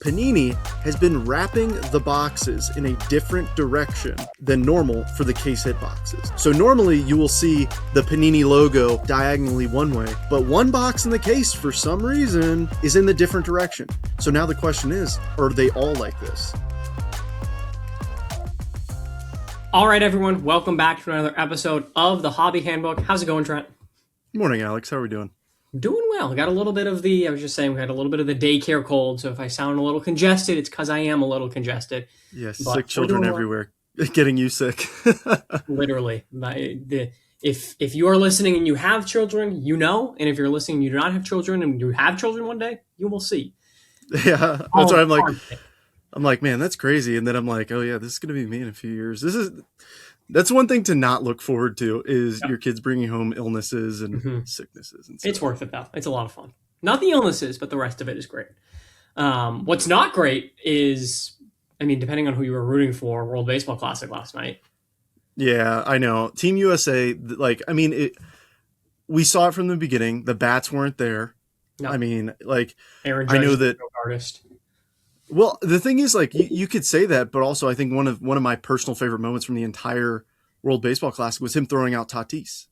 Panini has been wrapping the boxes in a different direction than normal for the case hit boxes. So normally you will see the Panini logo diagonally one way, but one box in the case for some reason is in the different direction. So now the question is, are they all like this? All right, everyone, welcome back to another episode of the Hobby Handbook. How's it going, Trent? Good morning, Alex. How are we doing? Doing well. Got a little bit of we had a little bit of the daycare cold, so if I sound a little congested, it's because I am a little congested. Yes, But sick children everywhere. Getting you sick. Literally. If you are listening and you have children, you know, and if you're listening and you do not have children and you have children one day, you will see. Yeah, that's why I'm like, man, that's crazy. And then I'm like, oh yeah, this is going to be me in a few years. That's one thing to not look forward to is your kids bringing home illnesses and sicknesses. And stuff. It's worth it though. It's a lot of fun. Not the illnesses, but the rest of it is great. What's not great is, depending on who you were rooting for, World Baseball Classic last night. Yeah, I know. Team USA, we saw it from the beginning. The bats weren't there. No. Aaron Judge, I know that artist. Well, the thing is, you could say that, but also I think one of my personal favorite moments from the entire World Baseball Classic was him throwing out Tatis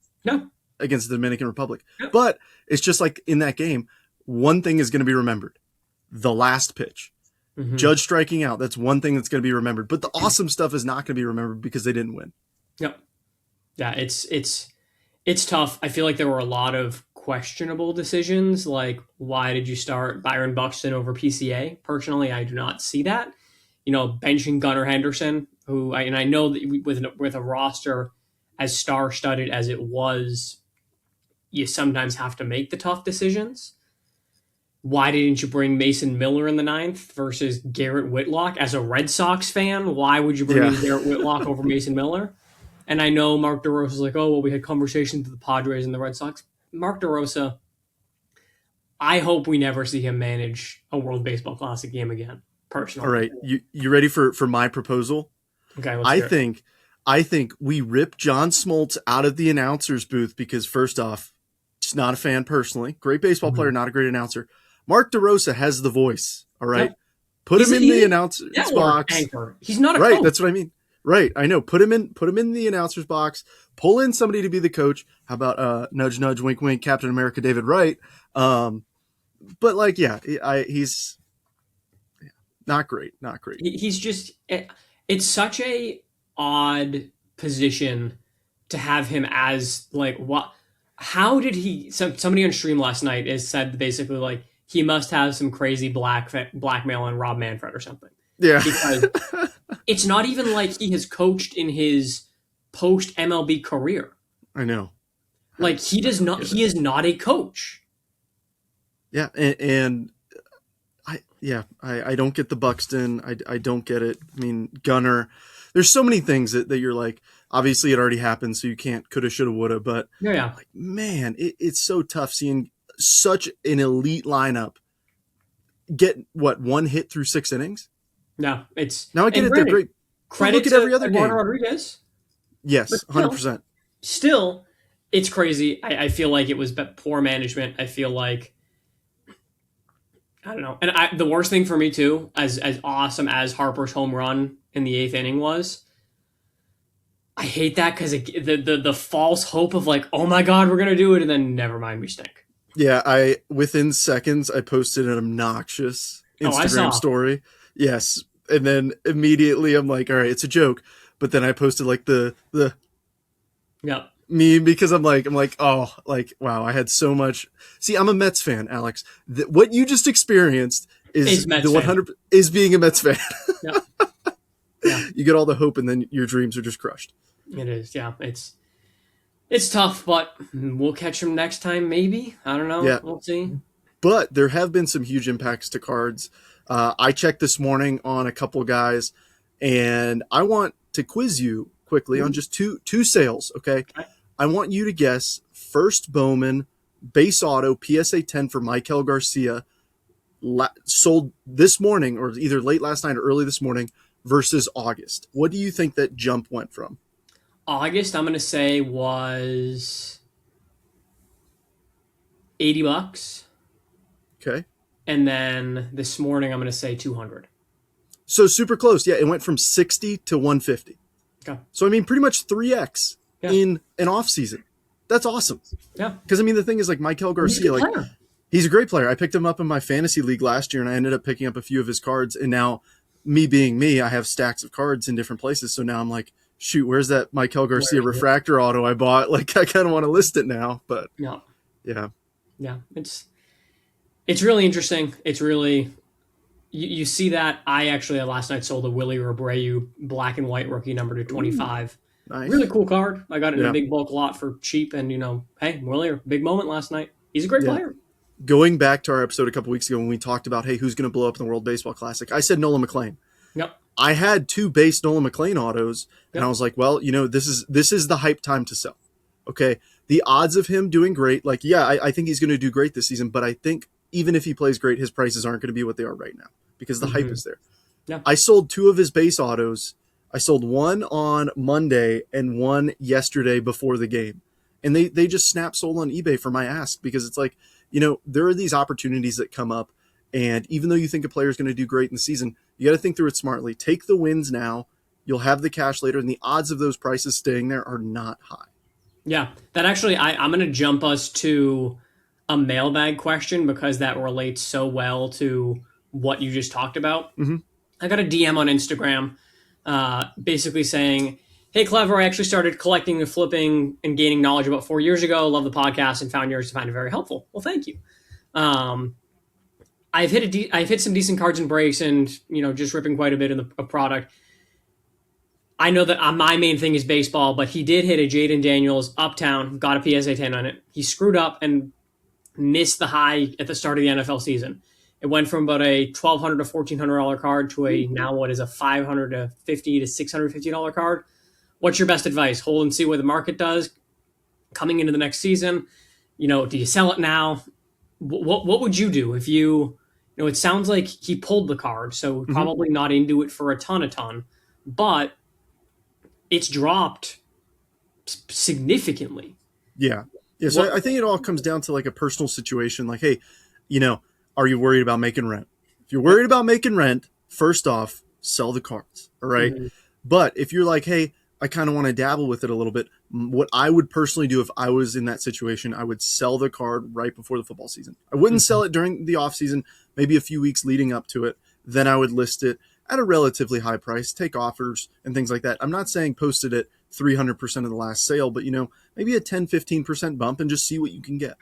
against the Dominican Republic. No. But it's just like in that game, one thing is going to be remembered: the last pitch, Judge striking out. That's one thing that's going to be remembered. But the awesome stuff is not going to be remembered because they didn't win. Yep. Yeah, it's tough. I feel like there were a lot of questionable decisions, like why did you start Byron Buxton over PCA? Personally, I do not see that. Benching Gunnar Henderson, who I know that with a roster as star-studded as it was, you sometimes have to make the tough decisions. Why didn't you bring Mason Miller in the ninth versus Garrett Whitlock? As a Red Sox fan, why would you bring in Garrett Whitlock over Mason Miller? And I know Mark DeRosa is like, oh, well, we had conversations with the Padres and the Red Sox. Mark DeRosa, I hope we never see him manage a World Baseball Classic game again, personally. All right, you ready for my proposal? Okay, I think we rip John Smoltz out of the announcer's booth because, first off, just not a fan personally. Great baseball player, not a great announcer. Mark DeRosa has the voice, all right? Yep. Put him in the announcer's box. Anchor. He's not a coach. Right, that's what I mean. Right, I know. Put him in the announcer's box. Pull in somebody to be the coach. How about nudge, nudge, wink, wink, Captain America, David Wright? But he's not great. Not great. He's just. It's such a odd position to have him as what? How did he? Somebody on stream last night has said basically he must have some crazy blackmail on Rob Manfred or something. Yeah, because it's not even like he has coached in his post MLB career. I know. He does not. He is not a coach. Yeah, and I don't get the Buxton. I don't get it. Gunnar. There's so many things that you're like. Obviously, it already happened, so you can't coulda, shoulda, woulda. But man, it's so tough seeing such an elite lineup get one hit through 6 innings. No, it's now I get it. They're great. Credit Look at every other game. Rodriguez. Yes, 100%. Still, it's crazy. I feel like it was poor management. I feel like I don't know. And the worst thing for me too, as awesome as Harper's home run in the 8th inning was, I hate that because the false hope of oh my God, we're gonna do it, and then never mind, we stink. Yeah, within seconds I posted an obnoxious Instagram story. Yes. And then immediately I'm like, all right, it's a joke. But then I posted the meme because I'm like, oh, wow, I had so much. See, I'm a Mets fan, Alex. What you just experienced is the 100 is being a Mets fan. Yeah. You get all the hope and then your dreams are just crushed. It is. Yeah. It's tough, but we'll catch them next time. Maybe. I don't know. Yeah. We'll see. But there have been some huge impacts to cards. I checked this morning on a couple guys, and I want to quiz you quickly on just two sales, okay? I want you to guess first Bowman base auto PSA 10 for Michael Garcia sold this morning or either late last night or early this morning versus August. What do you think that jump went from? August, I'm going to say, was $80. Okay. And then this morning, I'm going to say 200. So super close. Yeah, it went from 60 to 150. Okay. So I mean, pretty much 3x Yeah. in an off season. That's awesome. Yeah. Because I mean, the thing is, like Michael Garcia, like he's a great player. I picked him up in my fantasy league last year, and I ended up picking up a few of his cards. And now, me being me, I have stacks of cards in different places. So now I'm like, shoot, where's that Michael Garcia refractor auto I bought? Like, I kind of want to list it now, but yeah. Yeah. It's really interesting. It's really, you see that. I actually last night sold a Willie Abreu black and white rookie number to 25. Ooh, nice. Really cool card. I got it in a big bulk lot for cheap, and hey, Willie, big moment last night. He's a great player. Going back to our episode a couple weeks ago when we talked about, hey, who's going to blow up in the World Baseball Classic? I said Nolan McLean. Yep. I had 2 base Nolan McLean autos, and I was like, well, this is the hype time to sell. Okay, the odds of him doing great, like, I think he's going to do great this season, but I think even if he plays great, his prices aren't going to be what they are right now because the hype is there. Yeah. I sold 2 of his base autos. I sold one on Monday and one yesterday before the game. And they just snap sold on eBay for my ask because it's like, there are these opportunities that come up. And even though you think a player is going to do great in the season, you got to think through it smartly. Take the wins now. You'll have the cash later. And the odds of those prices staying there are not high. Yeah, that actually, I'm going to jump us to a mailbag question because that relates so well to what you just talked about. Mm-hmm. I got a DM on Instagram basically saying, hey, Clever, I actually started collecting and flipping and gaining knowledge about 4 years ago. Love the podcast and found yours to find it very helpful. Well, thank you. I've hit some decent cards and breaks and, just ripping quite a bit of the product. I know that my main thing is baseball, but he did hit a Jayden Daniels Uptown, got a PSA 10 on it. He screwed up and missed the high at the start of the NFL season. It went from about a $1,200 to $1,400 card to a now what is a $500 to $50 to $650 card. What's your best advice? Hold and see what the market does coming into the next season. Do you sell it now? What would you do if it sounds like he pulled the card, so probably not into it for a ton, but it's dropped significantly. Yeah. So I think it all comes down to like a personal situation. Like, hey, are you worried about making rent? If you're worried about making rent, first off, sell the cards. All right. Mm-hmm. But if you're like, hey, I kind of want to dabble with it a little bit, what I would personally do if I was in that situation, I would sell the card right before the football season. I wouldn't sell it during the off season, maybe a few weeks leading up to it. Then I would list it at a relatively high price, take offers and things like that. I'm not saying post it at 300% of the last sale, but maybe a 10, 15% bump and just see what you can get.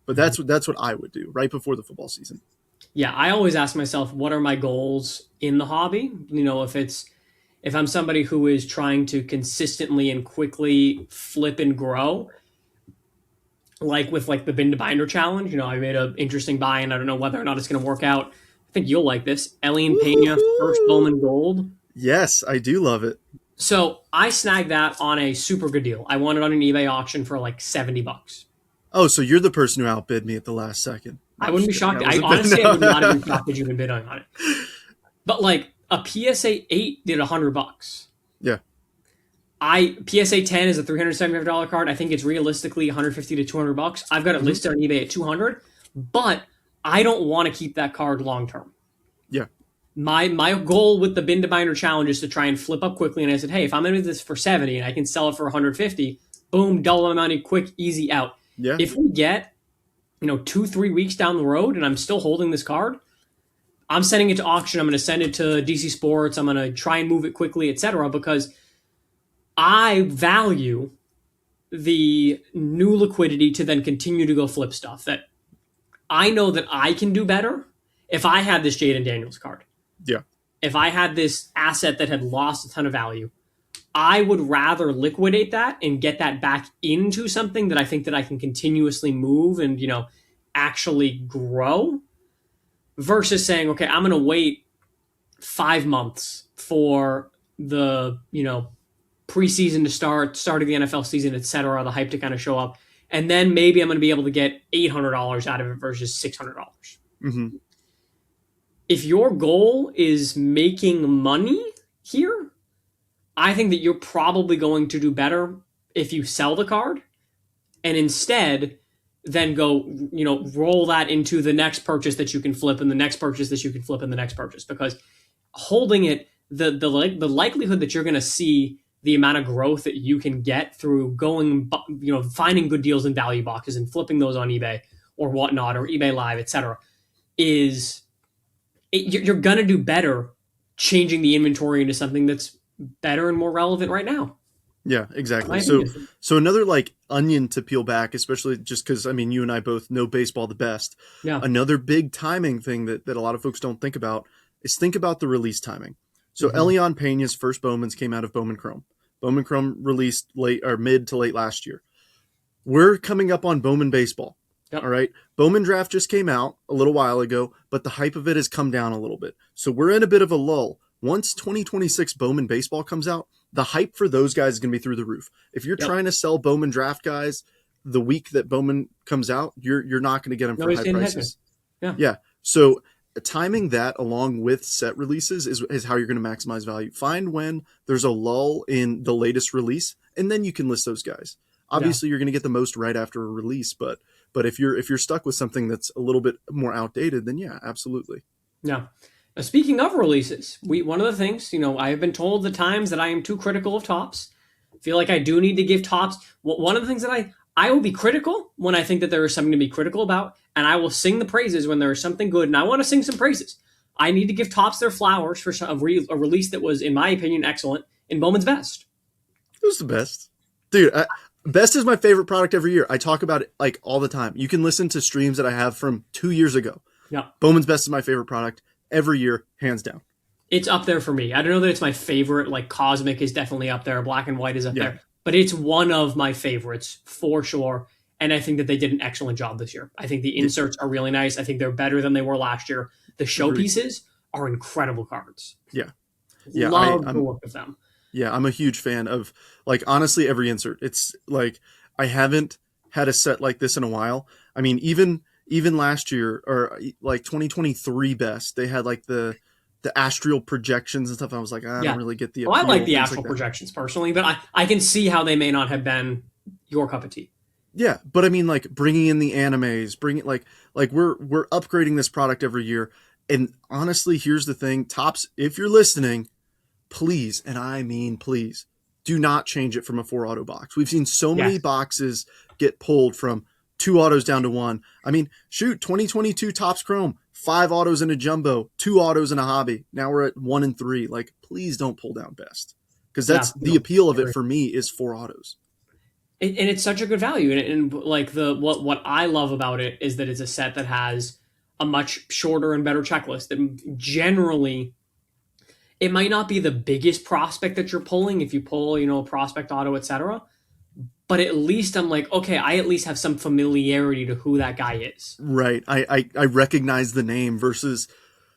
But that's what I would do right before the football season. Yeah, I always ask myself, what are my goals in the hobby? If I'm somebody who is trying to consistently and quickly flip and grow, like with the bin to binder challenge, I made an interesting buy and I don't know whether or not it's going to work out. I think you'll like this. Elian Pena, first Bowman Gold. Yes, I do love it. So I snagged that on a super good deal. I won it on an eBay auction for like $70. Oh, so you're the person who outbid me at the last second. I wouldn't be shocked. I honestly would not have been shocked that you would bid on it. But a PSA 8 did $100. Yeah. PSA 10 is a $375 card. I think it's realistically $150 to $200. I've got it listed on eBay at $200, but I don't want to keep that card long term. Yeah. My goal with the bin to binder challenge is to try and flip up quickly. And I said, hey, if I'm in this for 70 and I can sell it for 150, boom, double my money, quick, easy out. Yeah. If we get 2-3 weeks down the road and I'm still holding this card, I'm sending it to auction. I'm going to send it to DC Sports. I'm going to try and move it quickly, etc. Because I value the new liquidity to then continue to go flip stuff that I know that I can do better if I had this Jayden Daniels card. Yeah. If I had this asset that had lost a ton of value, I would rather liquidate that and get that back into something that I think that I can continuously move and, actually grow versus saying, okay, I'm going to wait 5 months for the, preseason to start of the NFL season, et cetera, the hype to kind of show up. And then maybe I'm going to be able to get $800 out of it versus $600. Mm-hmm. If your goal is making money here, I think that you're probably going to do better if you sell the card and instead then go, roll that into the next purchase that you can flip and the next purchase that you can flip and the next purchase. Because holding it, the likelihood that you're going to see the amount of growth that you can get through going, finding good deals in value boxes and flipping those on eBay or whatnot, or eBay Live, etc., you're going to do better changing the inventory into something that's better and more relevant right now. Yeah, exactly. So another like onion to peel back, especially just because, I mean, you and I both know baseball the best. Yeah. Another big timing thing that a lot of folks don't think about is think about the release timing. So Elion Pena's first Bowmans came out of Bowman Chrome. Bowman Chrome released late or mid to late last year. We're coming up on Bowman Baseball. Yep. All right. Bowman Draft just came out a little while ago, but the hype of it has come down a little bit. So we're in a bit of a lull. Once 2026 Bowman Baseball comes out, the hype for those guys is going to be through the roof. If you're trying to sell Bowman Draft guys the week that Bowman comes out, you're not going to get them for high prices. Yeah. So timing that along with set releases is how you're going to maximize value. Find when there's a lull in the latest release, and then you can list those guys. Obviously, you're going to get the most right after a release, but if you're stuck with something that's a little bit more outdated, then yeah, absolutely. Yeah. Speaking of releases, one of the things, I have been told the times that I am too critical of Topps. I feel like I do need to give Topps. One of the things that I will be critical when I think that there is something to be critical about, and I will sing the praises when there is something good, and I want to sing some praises. I need to give Topps their flowers for a release that was, in my opinion, excellent in Bowman's Best. It was the best. Dude, Best is my favorite product every year. I talk about it like all the time. You can listen to streams that I have from 2 years ago. Yeah. Bowman's Best is my favorite product every year, hands down. It's up there for me. I don't know that it's my favorite. Like Cosmic is definitely up there. Black and White is up there. But it's one of my favorites for sure. And I think that they did an excellent job this year. I think the inserts are really nice. I think they're better than they were last year. The showpieces are incredible cards. Yeah. Love the look of them. Yeah, I'm a huge fan of, like, honestly, every insert. It's like I haven't had a set like this in a while. I mean, even last year, or like 2023 Best, they had like the astral projections and stuff. I was like, I don't really get the appeal. I like the astral projections personally, but I can see how they may not have been your cup of tea. Yeah, but I mean, like, bringing in the animes, like we're upgrading this product every year. And honestly, here's the thing, Topps, if you're listening, please, and I mean please, do not change it from a 4 auto box. We've seen so many boxes get pulled from 2 autos down to 1. I mean, shoot, 2022 Topps Chrome, 5 autos in a jumbo, 2 autos in a hobby. Now we're at 1 and 3. Like, please don't pull down Best, because that's the appeal of it for me is 4 autos. And it's such a good value. And like what I love about it is that it's a set that has a much shorter and better checklist. That generally, it might not be the biggest prospect that you're pulling if you pull, a prospect auto, etc. But at least I'm like, okay, I at least have some familiarity to who that guy is. Right. I recognize the name versus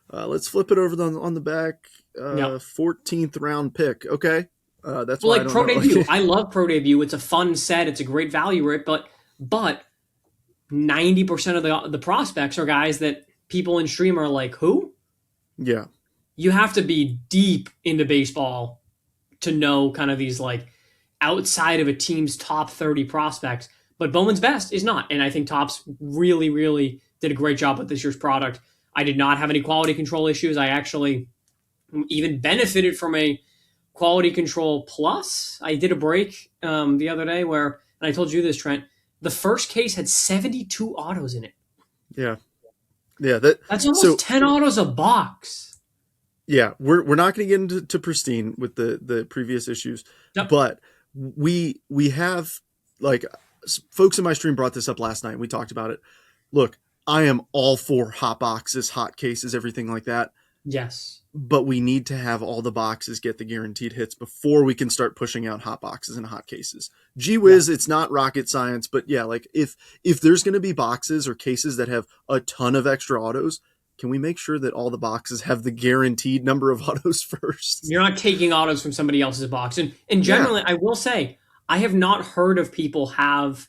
let's flip it over on the back. 14th round pick. Okay. That's like Pro Debut. I love Pro Debut. It's a fun set. It's a great value rate, but 90% of the prospects are guys that people in stream are like, who? Yeah. You have to be deep into baseball to know kind of these like outside of a team's top 30 prospects. But Bowman's Best is not. And I think Topps really, really did a great job with this year's product. I did not have any quality control issues. I actually even benefited from a quality control plus. I did a break the other day and I told you this, Trent, the first case had 72 autos in it. Yeah. Yeah. That's almost 10 autos a box. Yeah. We're not going to get into pristine with the previous issues, but we have, like, folks in my stream brought this up last night. We talked about it. Look, I am all for hot boxes, hot cases, everything like that. Yes. But we need to have all the boxes get the guaranteed hits before we can start pushing out hot boxes and hot cases. Gee whiz, it's not rocket science, but yeah, like if there's going to be boxes or cases that have a ton of extra autos, can we make sure that all the boxes have the guaranteed number of autos first? You're not taking autos from somebody else's box. And generally, I will say, I have not heard of people have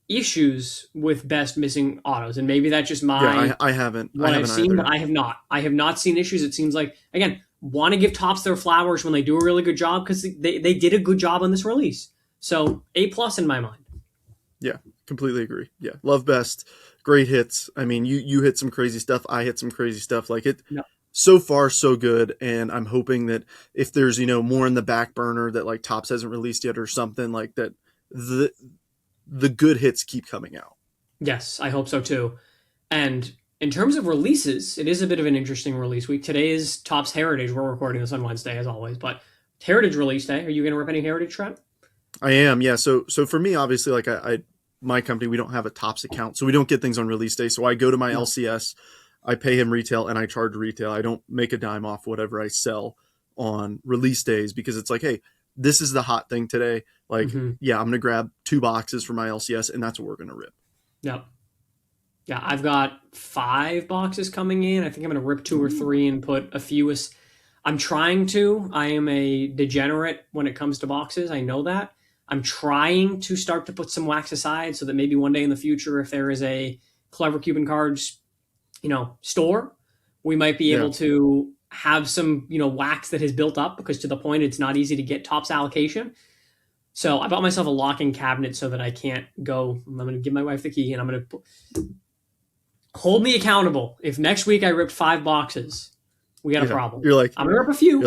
issues with Best missing autos, and maybe that's just my I haven't I've seen, but I have not seen issues. It seems like, again, want to give Topps their flowers when they do a really good job, because they did a good job on this release. So A+ in my mind. Yeah, Completely agree. Yeah, love best, great hits. I mean, you hit some crazy stuff. I hit some crazy stuff. Like it, No. so far so good. And I'm hoping that if there's more in the back burner that like Tops hasn't released yet or something like that, the the good hits keep coming out. Yes, I hope so too. And in terms of releases, it is a bit of an interesting release week. Today is Topps Heritage. We're recording this on Wednesday, as always, but Heritage release day. Are you going to rip any Heritage, Trent? I am, yeah. So for me, obviously, like I my company, we don't have a Tops account, so we don't get things on release day. So I go to my No. LCS, I pay him retail, and I charge retail. I don't make a dime off whatever I sell on release days because it's like, hey, this is the hot thing today. Like, Mm-hmm. yeah, I'm gonna grab 2 boxes for my LCS, and that's what we're gonna rip. Yep. Yeah, I've got 5 boxes coming in. I think I'm going to rip 2 or 3 Ooh. and put a few. I'm trying to. I am a degenerate when it comes to boxes. I know that. I'm trying to start to put some wax aside so that maybe one day in the future, if there is a clever Cuban cards, store, we might be Yeah, able to have some, wax that has built up because to the point it's not easy to get Tops allocation. So I bought myself a locking cabinet so that I can't go. I'm going to give my wife the key and I'm going to hold me accountable. If next week I ripped 5 boxes, we got a yeah. problem. You're like, I'm gonna rip a you're few.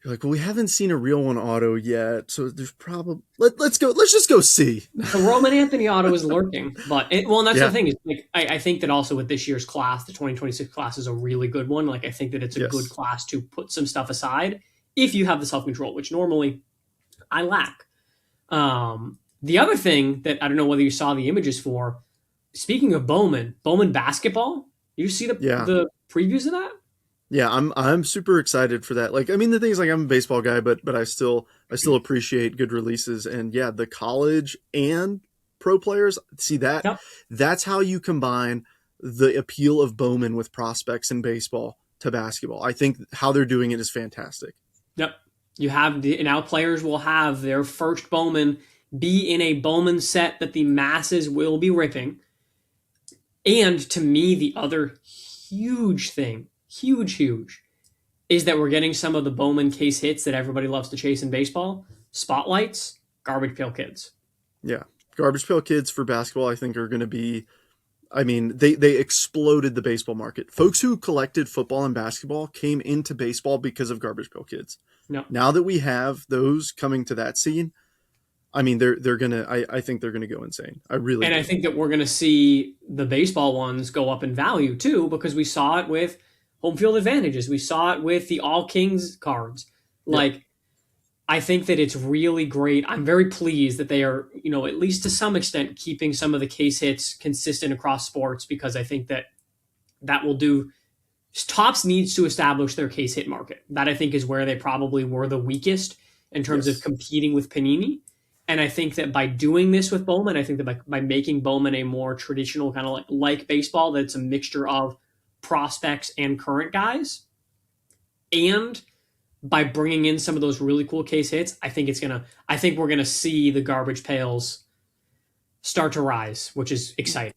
like, well, we haven't seen a real one auto yet, so there's probably let's go. Let's just go see. The Roman Anthony auto is lurking, and that's the Yeah. thing is like I think that also with this year's class, the 2026 class is a really good one. Like I think that it's a good Yes. class to put some stuff aside if you have the self control, which normally I lack. The other thing that I don't know whether you saw the images for. Speaking of Bowman Basketball, you see Yeah. the previews of that? Yeah, I'm super excited for that. Like, I mean, the thing is, like, I'm a baseball guy, but I still appreciate good releases, and yeah, the college and pro players. See that Yep. that's how you combine the appeal of Bowman with prospects in baseball to basketball. I think how they're doing it is fantastic. Yep. You have now players will have their first Bowman be in a Bowman set that the masses will be ripping. And to me, the other huge thing, huge, is that we're getting some of the Bowman case hits that everybody loves to chase in baseball. Spotlights, Garbage Pail Kids. Yeah, Garbage Pail Kids for basketball, I think, are going to be. I mean, they exploded the baseball market. Folks who collected football and basketball came into baseball because of Garbage Pail Kids. No. Now that we have those coming to that scene, I mean, they're gonna. I think they're gonna go insane. I really And I do. think that we're going to see the baseball ones go up in value too, because we saw it with home field advantages. We saw it with the All Kings cards. Yep. Like, I think that it's really great. I'm very pleased that they are, at least to some extent, keeping some of the case hits consistent across sports because I think that will do. Topps needs to establish their case hit market. That I think is where they probably were the weakest in terms of Yes. competing with Panini. And I think that by doing this with Bowman, I think that by making Bowman a more traditional kind of like baseball, that it's a mixture of prospects and current guys, and by bringing in some of those really cool case hits, I think we're gonna see the garbage pails start to rise, which is exciting.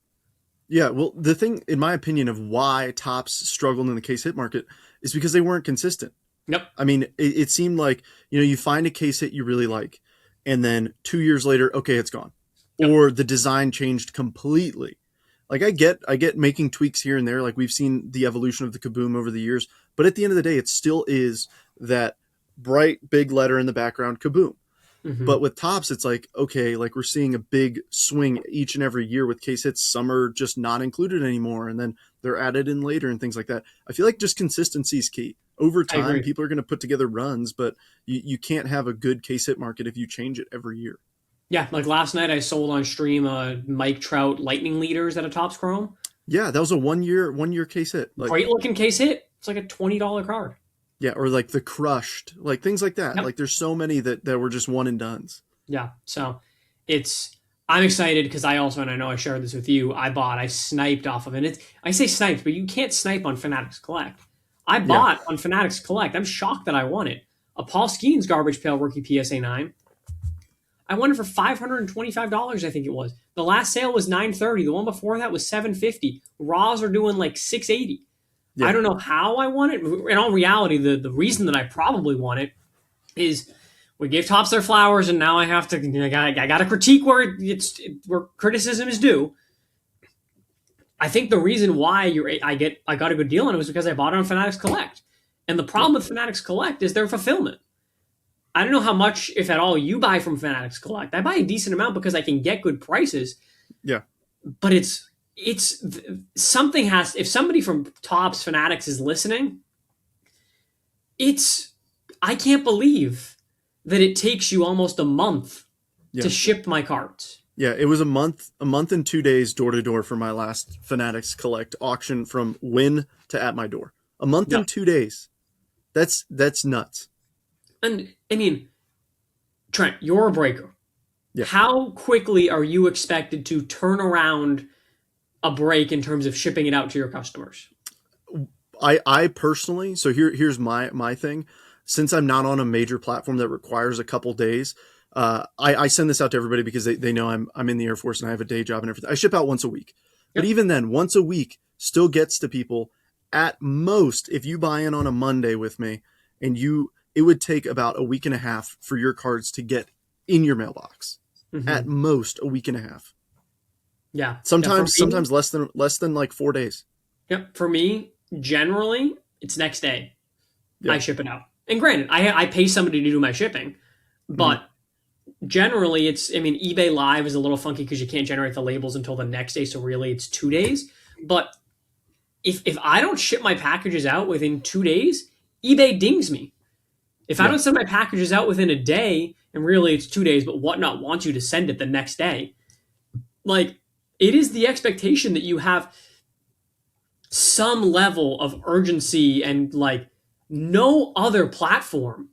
Yeah. Well, the thing, in my opinion, of why Tops struggled in the case hit market is because they weren't consistent. Yep. I mean, it seemed like you find a case hit you really like, and then 2 years later, okay, it's gone, Yep. or the design changed completely. Like I get making tweaks here and there. Like we've seen the evolution of the Kaboom over the years, but at the end of the day, it still is that bright big letter in the background Kaboom. Mm-hmm. But with Tops, it's like, okay, like we're seeing a big swing each and every year with case hits. Some are just not included anymore, and then they're added in later and things like that. I feel like just consistency is key. Over I time, agree. people are going to put together runs, but you can't have a good case hit market if you change it every year. Yeah, like last night I sold on stream Mike Trout Lightning Leaders at a Topps Chrome. Yeah, that was a one year case hit. Like, Great looking case hit. It's like a $20 card. yeah, or like the crushed, like things like that. Yep. Like there's so many that were just one and dones. Yeah. So I'm excited because and I know I shared this with you, I sniped off of it. I say sniped, but you can't snipe on Fanatics Collect. I Yeah, bought on Fanatics Collect. I'm shocked that I won it. A Paul Skeens Garbage Pail rookie PSA 9. I won it for $525, I think it was. The last sale was $930. The one before that was $750. Raws are doing like $680. I yeah, don't know how I won it. In all reality, the reason that I probably won it is we gave Tops their flowers, and now I have to. I got to critique where criticism is due. I think the reason why I got a good deal on it was because I bought it on Fanatics Collect, and the problem with Fanatics Collect is their fulfillment. I don't know how much, if at all, you buy from Fanatics Collect. I buy a decent amount because I can get good prices. Yeah. But it's something has. If somebody from Tops Fanatics is listening, I can't believe that it takes you almost a month to ship my cards. Yeah, it was a month and 2 days door to door for my last Fanatics Collect auction from win to at my door. A month and 2 days. That's nuts. And I mean, Trent, you're a breaker. Yeah. How quickly are you expected to turn around a break in terms of shipping it out to your customers? I personally, so here's my thing. Since I'm not on a major platform that requires a couple days, I send this out to everybody because they know I'm in the Air Force and I have a day job and everything. I ship out once a week. But even then, once a week still gets to people. At most, if you buy in on a Monday with me, and it would take about a week and a half for your cards to get in your mailbox. Mm-hmm. At most, a week and a half. Yeah. Sometimes less than like 4 days. Yep. For me, generally, it's next day. Yep. I ship it out. And granted, I pay somebody to do my shipping, but generally eBay Live is a little funky because you can't generate the labels until the next day. So really it's 2 days. But if I don't ship my packages out within 2 days, eBay dings me. If I don't send my packages out within a day, and really it's 2 days, but Whatnot wants you to send it the next day, like, it is the expectation that you have some level of urgency, and like no other platform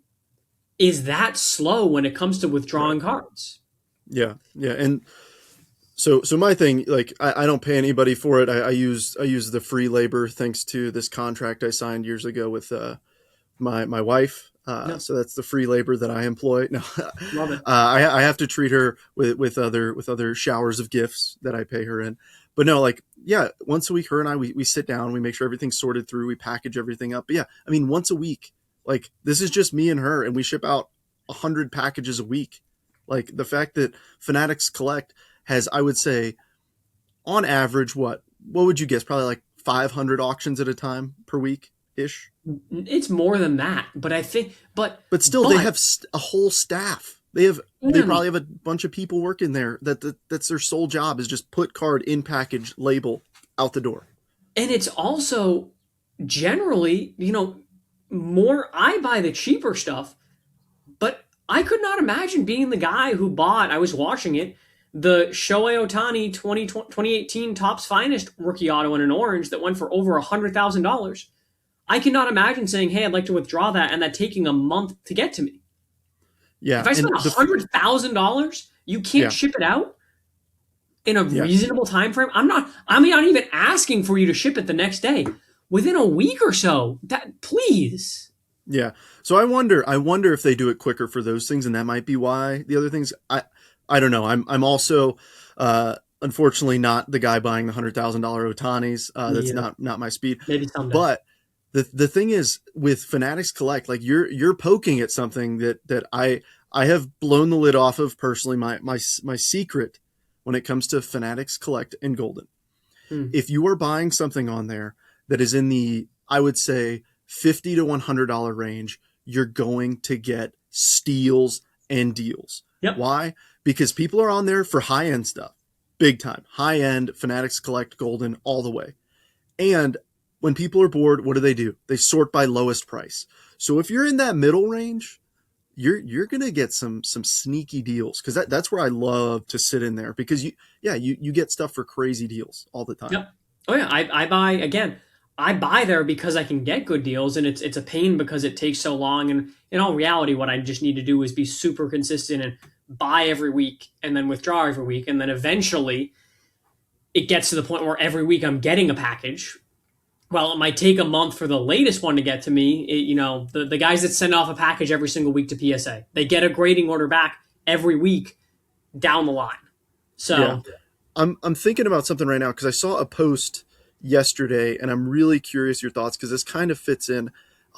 is that slow when it comes to withdrawing cards. Yeah. And so my thing, like, I don't pay anybody for it. I use the free labor thanks to this contract I signed years ago with my wife. So that's the free labor that I employ. No, love it. I have to treat her with other showers of gifts that I pay her in. But no, like, yeah, once a week, her and I, we sit down, we make sure everything's sorted through, we package everything up. But yeah, I mean, once a week, like, this is just me and her, and we ship out 100 packages a week. Like, the fact that Fanatics Collect has, I would say, on average, what would you guess? Probably like 500 auctions at a time per week ish. It's more than that, but I think, but still, they have a whole staff. They probably have a bunch of people working there that's their sole job is just put card in package, label, out the door. And it's also generally, more, I buy the cheaper stuff, but I could not imagine being the guy who bought, I was watching it, the Shohei Ohtani 2018 Topps Finest rookie auto in an orange that went for over $100,000. I cannot imagine saying, hey, I'd like to withdraw that, and that taking a month to get to me. Yeah. If I spend $100,000, you can't ship it out in a reasonable time frame. I'm not even asking for you to ship it the next day. Within a week or so, please. Yeah. So I wonder if they do it quicker for those things, and that might be why the other things. I don't know. I'm also unfortunately not the guy buying the $100,000 Ohtanis. That's not my speed. Maybe someday. But the thing is, with Fanatics Collect, like, you're poking at something that I have blown the lid off of personally. My secret when it comes to Fanatics Collect and Golden. If you are buying something on there that is in the, I would say, $50 to $100 range, you're going to get steals and deals. Yep. Why? Because people are on there for high-end stuff. Big time. High-end, Fanatics Collect, Golden, all the way. And when people are bored, what do? They sort by lowest price. So if you're in that middle range, you're going to get some sneaky deals, because that's where I love to sit in there, because you get stuff for crazy deals all the time. Yep. Oh yeah, I buy there because I can get good deals, and it's a pain because it takes so long. And in all reality, what I just need to do is be super consistent and buy every week and then withdraw every week. And then eventually it gets to the point where every week I'm getting a package. Well, it might take a month for the latest one to get to me. The guys that send off a package every single week to PSA, they get a grading order back every week down the line. So I'm thinking about something right now, because I saw a post yesterday, and I'm really curious your thoughts, because this kind of fits in.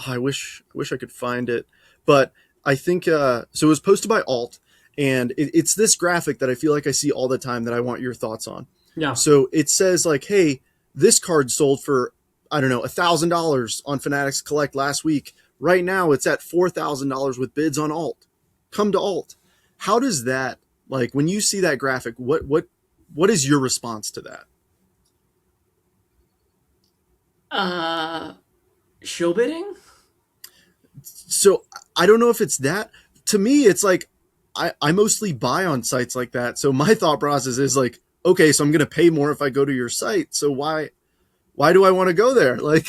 I wish I could find it, but I think so. It was posted by Alt, and it's this graphic that I feel like I see all the time that I want your thoughts on. Yeah. So it says like, hey, this card sold for, I don't know, $1,000 on Fanatics Collect last week. Right now it's at $4,000 with bids on Alt. Come to Alt. How does that, like, when you see that graphic, what is your response to that? Show bidding? So I don't know if it's that. To me, it's like I mostly buy on sites like that. So my thought process is like, okay, so I'm going to pay more if I go to your site. So why do I want to go there? Like,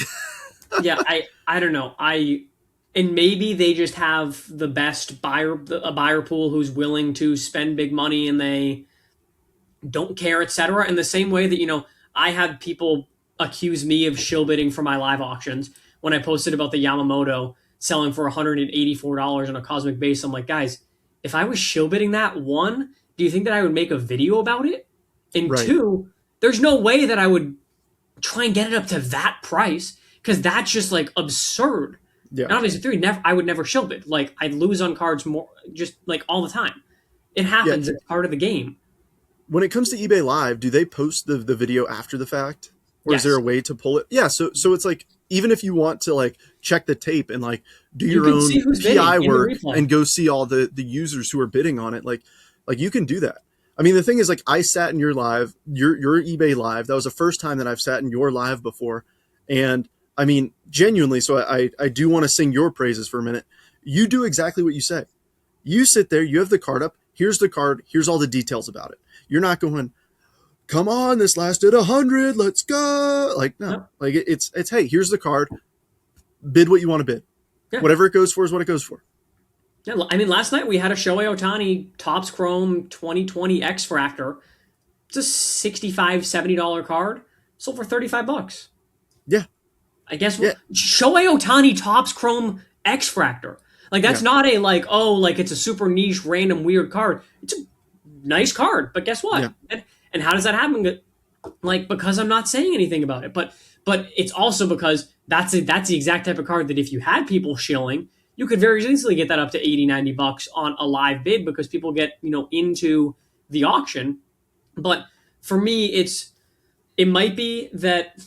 Yeah, I don't know. And maybe they just have the best a buyer pool who's willing to spend big money and they don't care, etc. In the same way that, I had people accuse me of shill bidding for my live auctions when I posted about the Yamamoto selling for $184 on a cosmic base. I'm like, guys, if I was shill bidding that, one, do you think that I would make a video about it? And right. two, there's no way that I would try and get it up to that price because that's just like absurd. Yeah. And obviously, three, I would never shill bid. Like, I'd lose on cards more, just like all the time. It happens. It's part of the game. When it comes to eBay Live, do they post the video after the fact? Or Yes. is there a way to pull it? Yeah, so it's like, even if you want to like check the tape and like do your own PI work and go see all the users who are bidding on it, like you can do that. I mean, the thing is, like, I sat in your live, your eBay Live. That was the first time that I've sat in your live before. And I mean, genuinely, so I do want to sing your praises for a minute. You do exactly what you say. You sit there, you have the card up. Here's the card. Here's all the details about it. You're not going, come on, this lasted 100. Let's go. Like, no, like it's, hey, here's the card. Bid what you want to bid. Yeah. Whatever it goes for is what it goes for. Yeah, I mean, last night we had a Shohei Ohtani Topps Chrome 2020 X Fractor. It's a $65, $70 card. Sold for $35. Yeah. I guess Shohei Ohtani Topps Chrome X Fractor. Like, that's not a like, oh, like it's a super niche, random, weird card. It's a nice card, but guess what? Yeah. And how does that happen? Like, because I'm not saying anything about it. But it's also because that's the exact type of card that if you had people shilling, you could very easily get that up to $80, $90 on a live bid because people get, into the auction. But for me, it might be that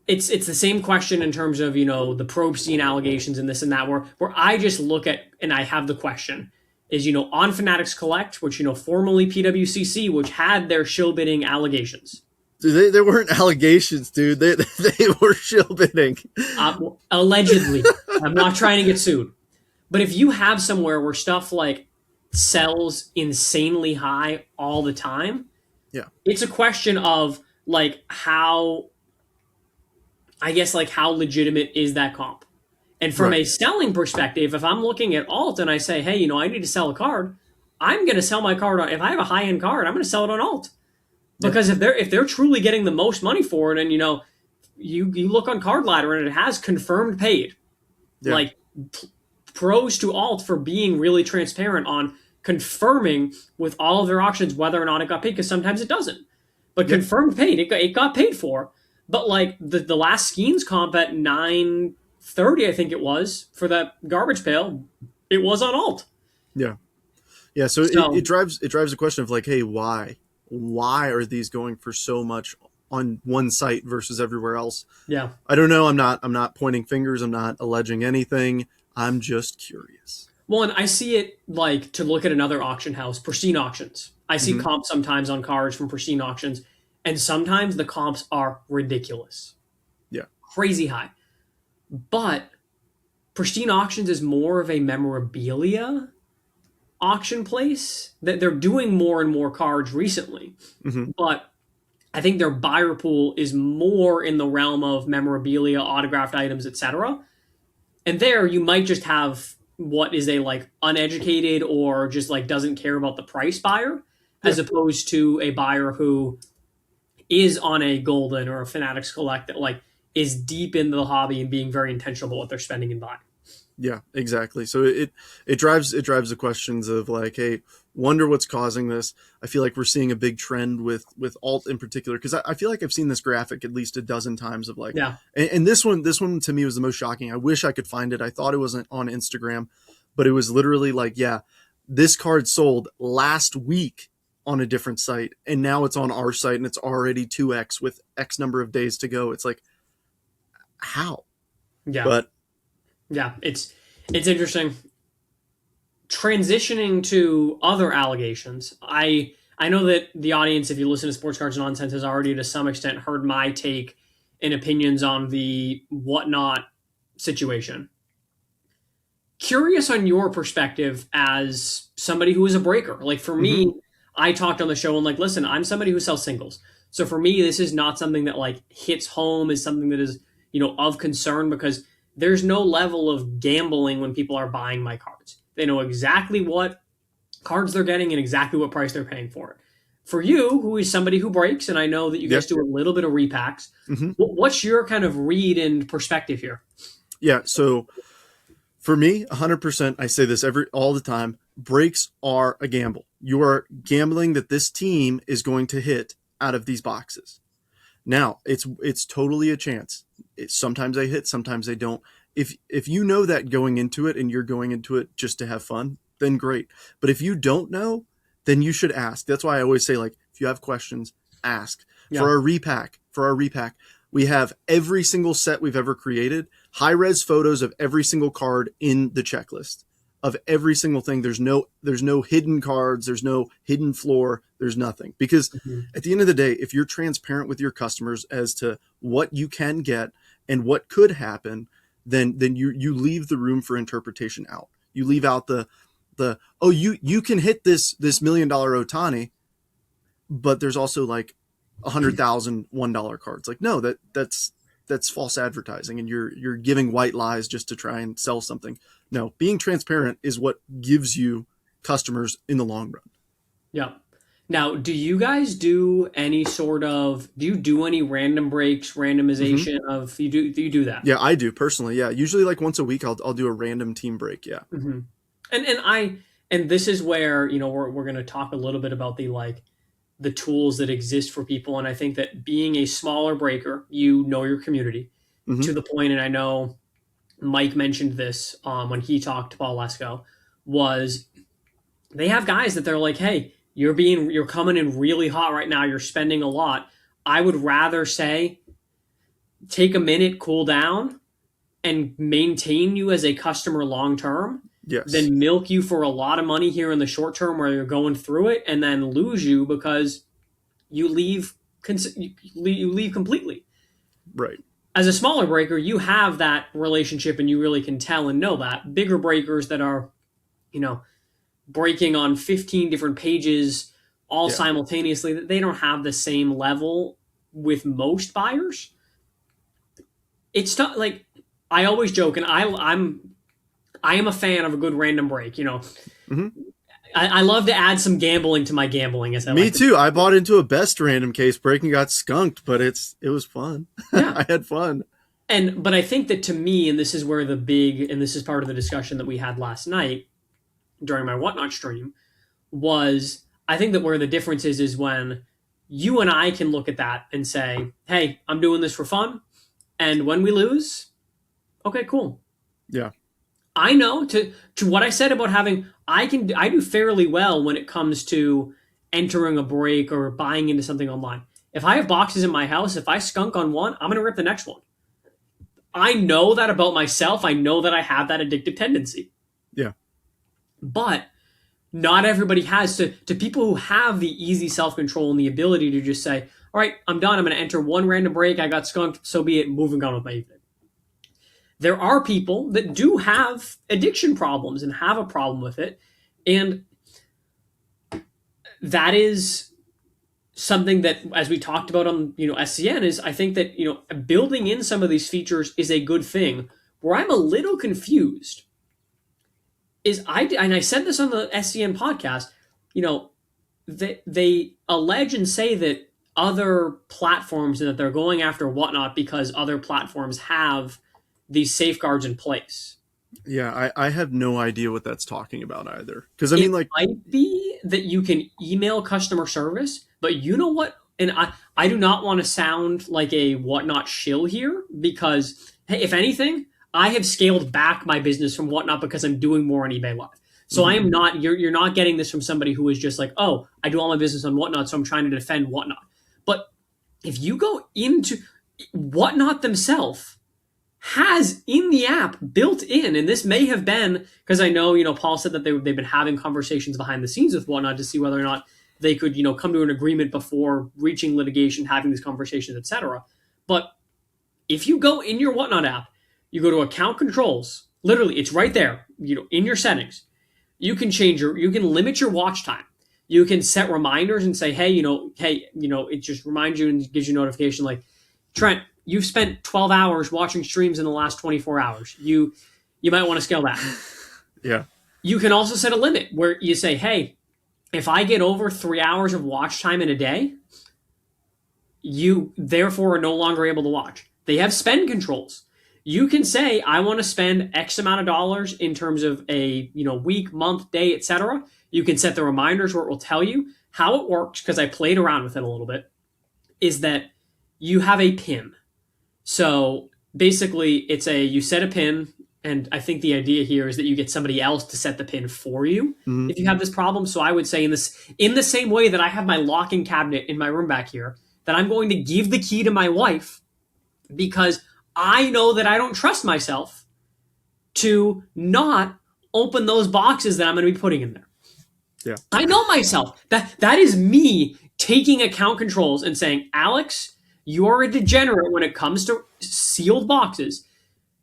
it's the same question in terms of, the Probstein allegations and this and that, where I just look at, and I have the question is, on Fanatics Collect, which, formerly PWCC, which had their shill bidding allegations. Dude, they weren't allegations, dude. They were shill bidding. Allegedly. I'm not trying to get sued. But if you have somewhere where stuff like sells insanely high all the time, yeah, it's a question of like how legitimate is that comp? And from a selling perspective, if I'm looking at Alt and I say, hey, I need to sell a card, I'm going to sell my card on, if I have a high-end card, I'm going to sell it on Alt. Because if they're truly getting the most money for it, and you look on Card Ladder and it has confirmed paid, like pros to Alt for being really transparent on confirming with all of their auctions whether or not it got paid, because sometimes it doesn't. But confirmed paid, it got paid for. But like the last Skeens comp at 930, I think it was for that Garbage Pail, it was on Alt. Yeah, yeah. So it drives the question of like, hey, why? Why are these going for so much on one site versus everywhere else? Yeah. I don't know. I'm not pointing fingers. I'm not alleging anything. I'm just curious. Well, and I see it like to look at another auction house, Pristine Auctions. I see comps sometimes on cards from Pristine Auctions, and sometimes the comps are ridiculous. Yeah. Crazy high. But Pristine Auctions is more of a memorabilia auction place that they're doing more and more cards recently. But I think their buyer pool is more in the realm of memorabilia, autographed items, etc. And there you might just have what is a like uneducated or just like doesn't care about the price buyer, as opposed to a buyer who is on a Golden or a Fanatics Collect that like is deep into the hobby and being very intentional about what they're spending and buying. Yeah, exactly. So it drives the questions of like, hey, wonder what's causing this. I feel like we're seeing a big trend with alt in particular, because I feel like I've seen this graphic at least a dozen times of like, Yeah. and this one to me was the most shocking. I wish I could find it. I thought it wasn't on Instagram, but it was literally like, yeah, this card sold last week on a different site, and now it's on our site and it's already 2x with X number of days to go. It's like, how? Yeah. But Yeah. It's interesting. Transitioning to other allegations, I know that the audience, if you listen to Sports Cards Nonsense, has already to some extent heard my take and opinions on the whatnot situation. Curious on your perspective as somebody who is a breaker. Like for mhm, me, I talked on the show and like, listen, I'm somebody who sells singles. So for me, this is not something that like hits home, is something that is, of concern, because there's no level of gambling when people are buying my cards. They know exactly what cards they're getting and exactly what price they're paying for it. For you, who is somebody who breaks, and I know that you yeah, guys do a little bit of repacks, mhm. what's your kind of read and perspective here? Yeah, so for me, 100%, I say this all the time, breaks are a gamble. You are gambling that this team is going to hit out of these boxes. Now, it's totally a chance. Sometimes they hit, sometimes they don't. If you know that going into it and you're going into it just to have fun, then great. But if you don't know, then you should ask. That's why I always say, like, if you have questions, ask. Yeah. For our repack, we have every single set we've ever created, high res photos of every single card in the checklist of every single thing. There's no hidden cards, there's no hidden floor, there's nothing. Because Mhm. at the end of the day, if you're transparent with your customers as to what you can get and what could happen, then you leave the room for interpretation out. You leave out the oh, you can hit this $1 million Otani, but there's also like 100,000 $1 cards. Like, no, that's false advertising, and you're giving white lies just to try and sell something. No, being transparent is what gives you customers in the long run. Yeah. Now, do you guys do any sort of do you do any random breaks, Hmm. randomization of do you do that? Yeah, I do personally. Yeah, usually like once a week, I'll do a random team break. Yeah. Hmm. And this is where, we're going to talk a little bit about the tools that exist for people, and I think that being a smaller breaker, you know your community Hmm. to the point, and I know Mike mentioned this when he talked to Paul Lesko, was they have guys that they're like, hey, you're coming in really hot right now. You're spending a lot. I would rather say take a minute, cool down, and maintain you as a customer long term Yes. than milk you for a lot of money here in the short term where you're going through it and then lose you because you leave you leave completely. Right. As a smaller breaker, you have that relationship and you really can tell and know that. Bigger breakers that are, you know, breaking on 15 different pages all Yeah. simultaneously, they don't have the same level with most buyers. It's tough. Like I always joke, and I am a fan of a good random break. Hmm. I love to add some gambling to my gambling, as I Me like to. too. I bought into a best random case break and got skunked, but it was fun. Yeah, I had fun. but I think that to me, and this is where and this is part of the discussion that we had last night during my whatnot stream, was I think that where the difference is when you and I can look at that and say, hey, I'm doing this for fun. And when we lose, okay, cool. Yeah. I know to what I said about having I do fairly well when it comes to entering a break or buying into something online. If I have boxes in my house, if I skunk on one, I'm gonna rip the next one. I know that about myself. I know that I have that addictive tendency. Yeah. But not everybody has to people who have the easy self-control and the ability to just say, all right, I'm done. I'm gonna enter one random break. I got skunked, so be it, moving on with my evening. There are people that do have addiction problems and have a problem with it. And that is something that, as we talked about on SCN, is I think that building in some of these features is a good thing. Where I'm a little confused is I said this on the SCN podcast. They allege and say that other platforms and that they're going after whatnot because other platforms have these safeguards in place. Yeah, I have no idea what that's talking about either. Because I It mean, like, might be that you can email customer service, but you know what? And I do not want to sound like a whatnot shill here because, hey, if anything, I have scaled back my business from whatnot because I'm doing more on eBay Live. So I mhm, am not, you're not getting this from somebody who is just like, oh, I do all my business on whatnot, so I'm trying to defend whatnot. But if you go into whatnot themselves, has in the app built in, and this may have been because I know, Paul said that they've been having conversations behind the scenes with whatnot to see whether or not they could, come to an agreement before reaching litigation, having these conversations, etc. But if you go in your whatnot app, you go to account controls, literally it's right there, in your settings. You can limit your watch time. You can set reminders and say, it just reminds you and gives you notification like, Trent, you've spent 12 hours watching streams in the last 24 hours. You might want to scale back. yeah, You can also set a limit where you say, hey, if I get over 3 hours of watch time in a day, you therefore are no longer able to watch. They have spend controls. You can say, I want to spend X amount of dollars in terms of a week, month, day, etc. You can set the reminders where it will tell you how it works, because I played around with it a little bit, is that you have a pin. So basically, you set a pin, and I think the idea here is that you get somebody else to set the pin for you mhm, if you have this problem. So I would say in the same way that I have my locking cabinet in my room back here, that I'm going to give the key to my wife because I know that I don't trust myself to not open those boxes that I'm going to be putting in there. yeah, I know myself. That is me taking account controls and saying, Alex, you're a degenerate when it comes to sealed boxes.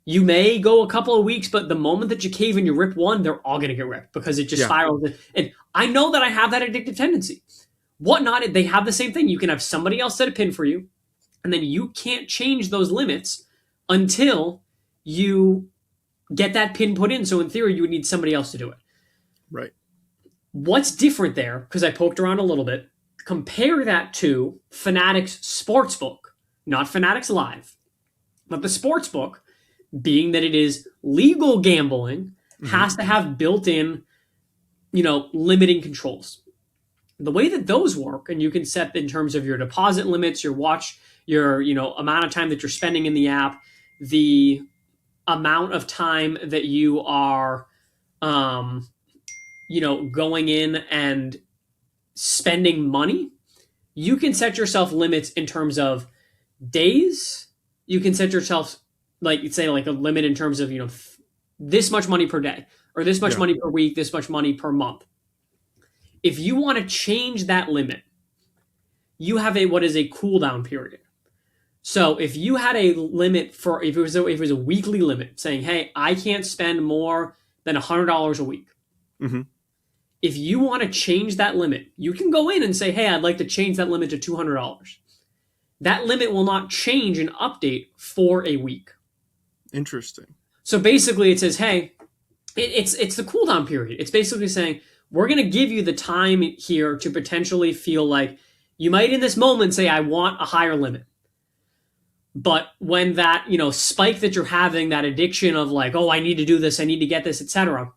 You may go a couple of weeks, but the moment that you cave and you rip one, they're all going to get ripped because it just yeah, spirals. And I know that I have that addictive tendency. Whatnot, they have the same thing. You can have somebody else set a pin for you, and then you can't change those limits until you get that pin put in. So in theory, you would need somebody else to do it. right, What's different there, because I poked around a little bit, compare that to Fanatics Sportsbook, not Fanatics Live, but the Sportsbook, being that it is legal gambling, mhm, has to have built in, limiting controls. The way that those work, and you can set in terms of your deposit limits, your watch, your, amount of time that you're spending in the app, the amount of time that you are, um, going in and spending money, you can set yourself limits in terms of days. You can set yourself like a limit in terms of this much money per day, or this much yeah, money per week, this much money per month. If you want to change that limit, you have what is a cooldown period. So if you had a limit for if it was a weekly limit saying, hey, I can't spend more than $100 a week. mhm, If you want to change that limit, you can go in and say, hey, I'd like to change that limit to $200. That limit will not change and update for a week. interesting. So basically, it says, hey, it's the cooldown period. It's basically saying we're going to give you the time here to potentially feel like you might in this moment say, I want a higher limit. But when that spike that you're having, that addiction of like, oh, I need to do this, I need to get this, etc.,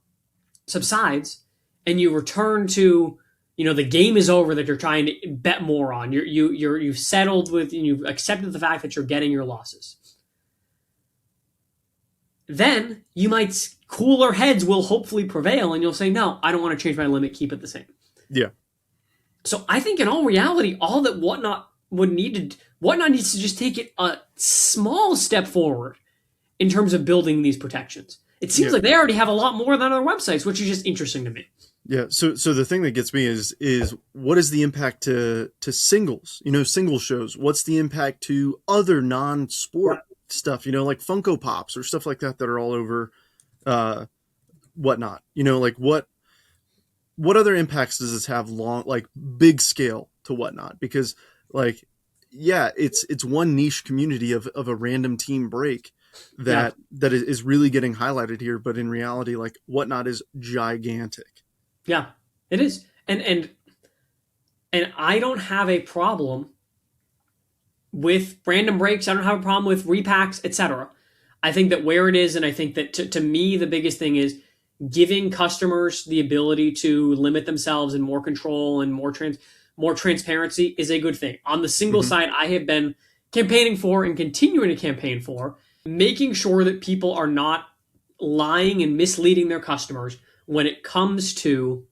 subsides, and you return to the game is over that you're trying to bet more on. You've settled with, and you've accepted the fact that you're getting your losses. Then you might cooler heads will hopefully prevail, and you'll say, no, I don't want to change my limit, keep it the same. Yeah, So I think in all reality, all that Whatnot needs to just take it a small step forward in terms of building these protections. It seems yeah, like they already have a lot more than other websites, which is just interesting to me. yeah. So the thing that gets me is what is the impact to singles? Single shows. What's the impact to other non-sport stuff? Like Funko Pops or stuff like that are all over uh, whatnot. Like what other impacts does this have like big scale to whatnot? Because like, yeah, it's one niche community of a random team break Yeah, that is really getting highlighted here. But in reality, like whatnot is gigantic. yeah, it is, and I don't have a problem with random breaks. I don't have a problem with repacks, etc. I think that where it is, and I think that to me, the biggest thing is giving customers the ability to limit themselves and more control and more transparency is a good thing. On the single Hmm. side, I have been campaigning for and continuing to campaign for making sure that people are not lying and misleading their customers when it comes to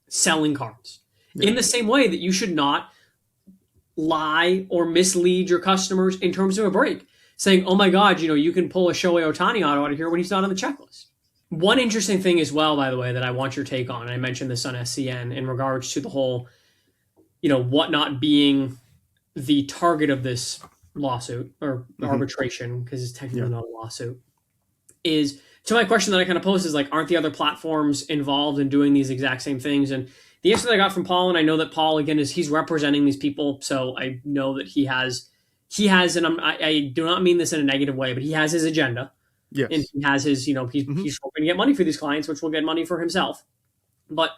selling cards. Yeah. In the same way that you should not lie or mislead your customers in terms of a break, saying, "Oh my God, you can pull a Shohei Ohtani auto out of here when he's not on the checklist." One interesting thing as well, by the way, that I want your take on, and I mentioned this on SCN in regards to the whole, whatnot being the target of this lawsuit or Hmm. arbitration, because it's Yeah. technically not a lawsuit, is to my question that I kind of posed is like, aren't the other platforms involved in doing these exact same things? And the answer that I got from Paul, and I know that Paul again he's representing these people, so I know that and I do not mean this in a negative way, but he has his agenda, and Yes. he has his, Hmm. he's hoping to get money for these clients, which will get money for himself. But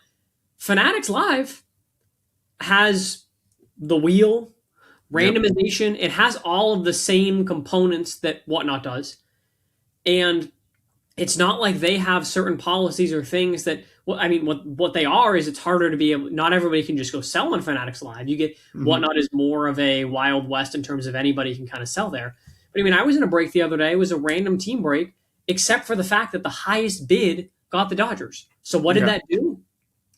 Fanatics Live has the wheel, Yep. randomization. It has all of the same components that Whatnot does, and it's not like they have certain policies or things that. Well, I mean, what they are is it's harder to be able. Not everybody can just go sell on Fanatics Live. You get Hmm. Whatnot is more of a wild west in terms of anybody can kind of sell there. But I mean, I was in a break the other day. It was a random team break, except for the fact that the highest bid got the Dodgers. So what did Yeah. that do?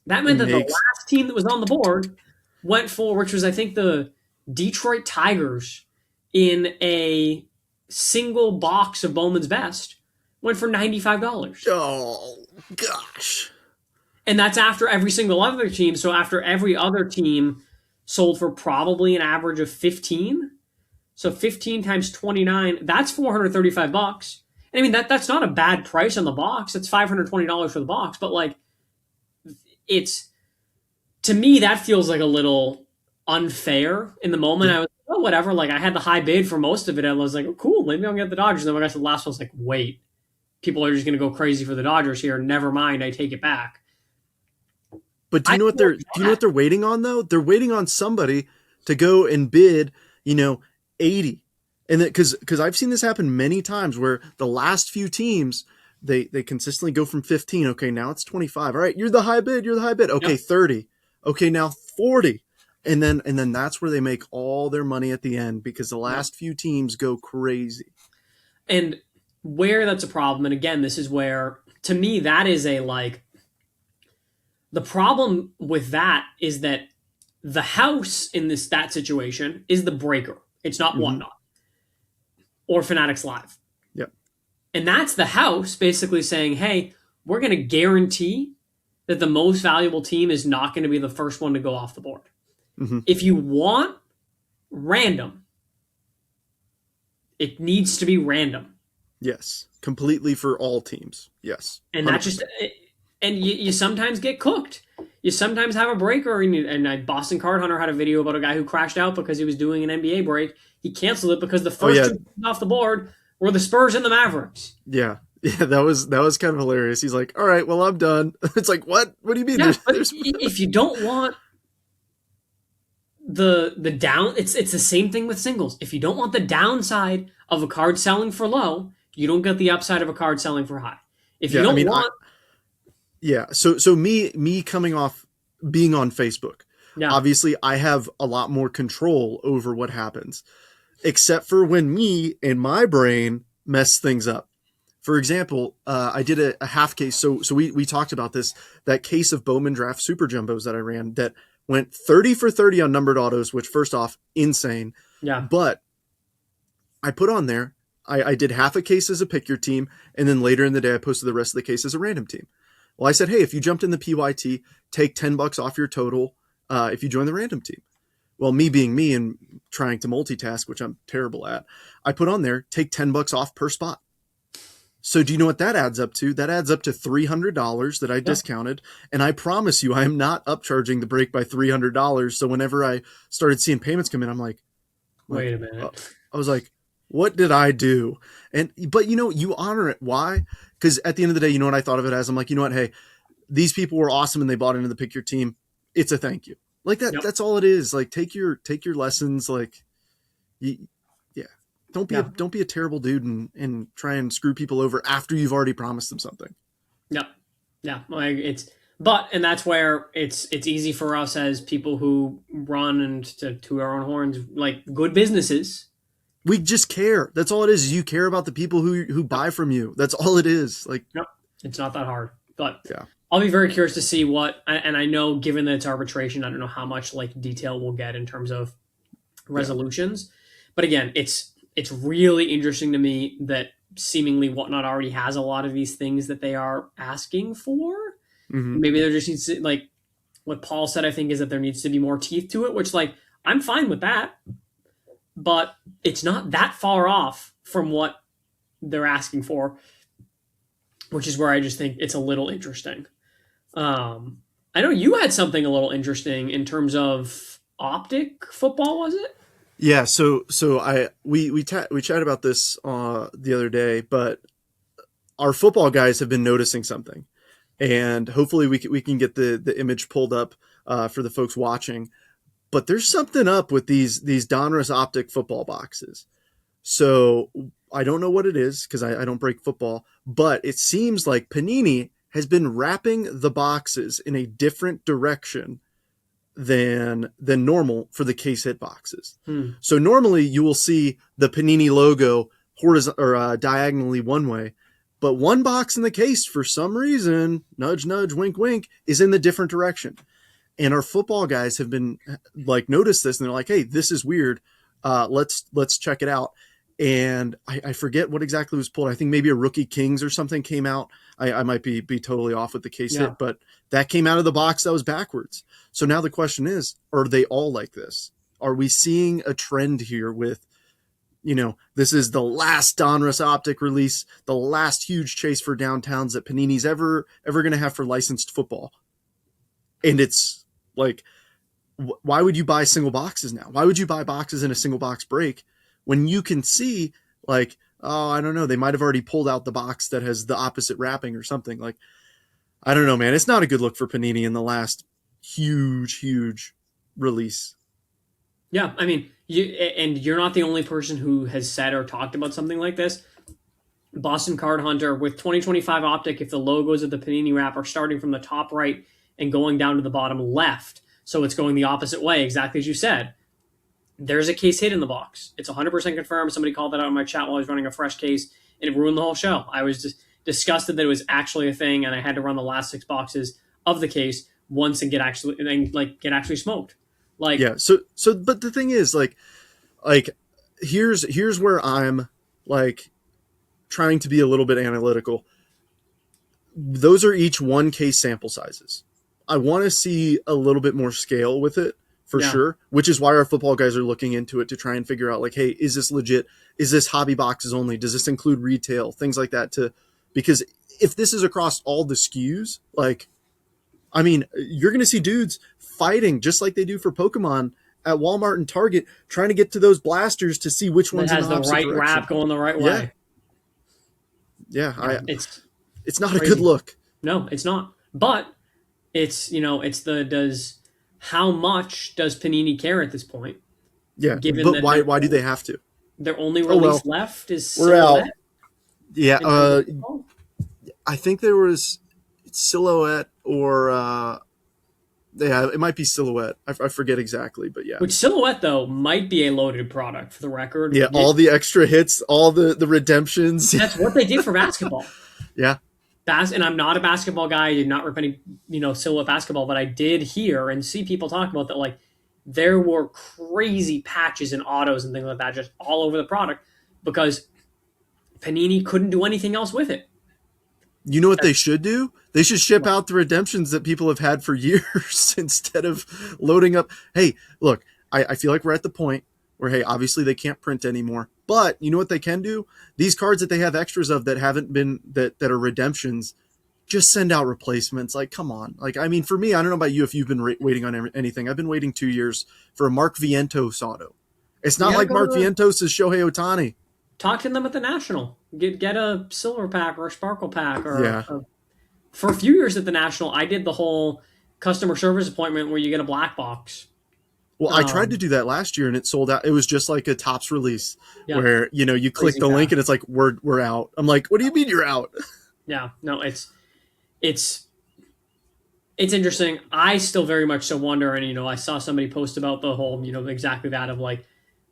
That It meant that the makes. last team that was on the board went for, which was I think the Detroit Tigers in a single box of Bowman's Best, went for $95. Oh gosh. And that's after every single other team. So after every other team sold for probably an average of 15. So 15 times 29, that's $435. And I mean that's not a bad price on the box. It's $520 for the box, but like it's to me that feels like a little unfair in the moment. Yeah. I was like, oh whatever, like I had the high bid for most of it. I was like, oh cool, maybe I'll get the Dodgers. And then when I got to the last one, I was like, wait, people are just gonna go crazy for the Dodgers here. Never mind, I take it back. But do I you know what feel they're do you know bad. what they're waiting on though? They're waiting on somebody to go and bid, 80. And that because I've seen this happen many times where the last few teams they consistently go from 15. Okay, now it's 25. All right, you're the high bid, you're the high bid. Okay, Yep. 30. Okay, now 40. And then that's where they make all their money at the end because the Yep. last few teams go crazy. And where that's a problem, and again, this is where to me that is a like the problem with that is that the house in this that situation is the breaker. It's not Hmm. Whatnot or Fanatics Live. Yep. And that's the house basically saying, hey, we're going to guarantee that the most valuable team is not going to be the first one to go off the board. Hmm. If you want random, it needs to be random. Yes. Completely for all teams. Yes. And that just 100%. and you sometimes get cooked. You sometimes have a breaker, and Boston Card Hunter had a video about a guy who crashed out because he was doing an NBA break. He canceled it because the Oh first yeah. two off the board were the Spurs and the Mavericks. Yeah. Yeah, that was kind of hilarious. He's like, "All right, well, I'm done." It's like, "What? What do you mean?" Yeah, but There's if you don't want the down, it's the same thing with singles. If you don't want the downside of a card selling for low, you don't get the upside of a card selling for high. If you Yeah, I don't mean, want, yeah. So me coming off being on Facebook, yeah, obviously I have a lot more control over what happens, except for when me and my brain mess things up. For example, I did a half case. So we talked about this, that case of Bowman Draft Super Jumbos that I ran that went 30 for 30 on numbered autos, which first off, insane. yeah, But I put on there, I did half a case as a pick your team, and then later in the day I posted the rest of the case as a random team. Well, I said, hey, if you jumped in the PYT, take $10 off your total if you join the random team. Well, me being me and trying to multitask, which I'm terrible at, I put on there, take $10 off per spot. So do you know what that adds up to? That adds up to $300 that I yeah. discounted. And I promise you, I am not upcharging the break by $300. So whenever I started seeing payments come in, I'm like, Wait a minute. I was like, what did I do? But you honor it. Why? Because at the end of the day, you know what I thought of it as? I'm like, you know what? Hey, these people were awesome and they bought into the pick your team. It's a thank you. Like that. Yep. That's all it is. Like take your lessons. Like, yeah. Yeah. don't be a terrible dude and try and screw people over after you've already promised them something. Yep. Yeah. Like and that's where it's easy for us as people who run and to our own horns, like good businesses. We just care. That's all it is. You care about the people who Yep. buy from you. That's all it is. Like, Yep. It's not that hard, but yeah, I'll be very curious to see and I know given that it's arbitration, I don't know how much like detail we'll get in terms of yeah. resolutions. But again, it's really interesting to me that seemingly Whatnot already has a lot of these things that they are asking for. Mm-hmm. Maybe there just needs to, like what Paul said, I think, is that there needs to be more teeth to it, which like I'm fine with that, but it's not that far off from what they're asking for, which is where I just think it's a little interesting. I know you had something a little interesting in terms of Optic Football, was it? Yeah. So we chatted about this the other day, but our football guys have been noticing something, and hopefully we can get the image pulled up for the folks watching. But there's something up with these Donruss Optic football boxes. So I don't know what it is because I don't break football, but it seems like Panini has been wrapping the boxes in a different direction than normal for the case hit boxes. So normally you will see the Panini logo diagonally one way, but one box in the case for some reason, nudge nudge, wink wink, is in the different direction. And our football guys have been like noticed this, and they're like, "Hey, this is weird. Let's check it out." And I forget what exactly was pulled. I think maybe a Rookie Kings or something came out. I might be totally off with the case hit, but that came out of the box that was backwards. So now the question is, are they all like this? Are we seeing a trend here with, this is the last Donruss Optic release, the last huge chase for downtowns that Panini's ever going to have for licensed football? And it's like, why would you buy single boxes now? Why would you buy boxes in a single box break when you can see, like, oh, I don't know, they might have already pulled out the box that has the opposite wrapping or something? Like, I don't know, man. It's not a good look for Panini in the last huge release. Yeah, I mean, you're not the only person who has said or talked about something like this. Boston Card Hunter with 2025 Optic, if the logos of the Panini wrap are starting from the top right and going down to the bottom left, so it's going the opposite way, exactly as you said, there's a case hit in the box. It's 100% confirmed. Somebody called that out in my chat while I was running a fresh case, and it ruined the whole show. I was just disgusted that it was actually a thing, and I had to run the last 6 boxes of the case once and get actually smoked. Like, yeah. So, but the thing is, like, here's where I'm like trying to be a little bit analytical. Those are each one case sample sizes. I want to see a little bit more scale with it for sure, which is why our football guys are looking into it to try and figure out, like, hey, is this legit? Is this hobby boxes only? Does this include retail? Things like that, because if this is across all the SKUs, like, I mean, you're going to see dudes fighting just like they do for Pokemon at Walmart and Target, trying to get to those blasters to see which one's has in the the right direction. wrap going the right way. Yeah, it's not crazy. A good look. No, it's not. But it's how much does Panini care at this point? Yeah, but why do they have to? Their only release left is Silhouette. Out. Yeah, I think there was Silhouette or it might be Silhouette. I forget exactly, but yeah. Which Silhouette though might be a loaded product for the record. Yeah, all the extra hits, all the redemptions. That's what they did for basketball. Yeah. And I'm not a basketball guy. I did not rip any, Silhouette basketball, but I did hear and see people talk about that. Like, there were crazy patches and autos and things like that just all over the product because Panini couldn't do anything else with it. You know what they should do? They should ship out the redemptions that people have had for years instead of loading up. Hey, look, I feel like we're at the point where, hey, obviously they can't print anymore. But you know what they can do? These cards that they have extras of that haven't been, that are redemptions, just send out replacements. Like, come on. Like, I mean, for me, I don't know about you if you've been waiting on anything. I've been waiting 2 years for a Mark Vientos auto. It's not like Mark Vientos is Shohei Ohtani. Talk to them at the National. Get a silver pack or a sparkle pack. For a few years at the National, I did the whole customer service appointment where you get a black box. Well, I tried to Um, do that last year and it sold out. It was just like a Topps release yeah, where, you click blazing the link fast. and it's like, we're out. I'm like, what do you mean you're out? Yeah, no, it's it's interesting. I still very much so wonder, and I saw somebody post about the whole, exactly that of like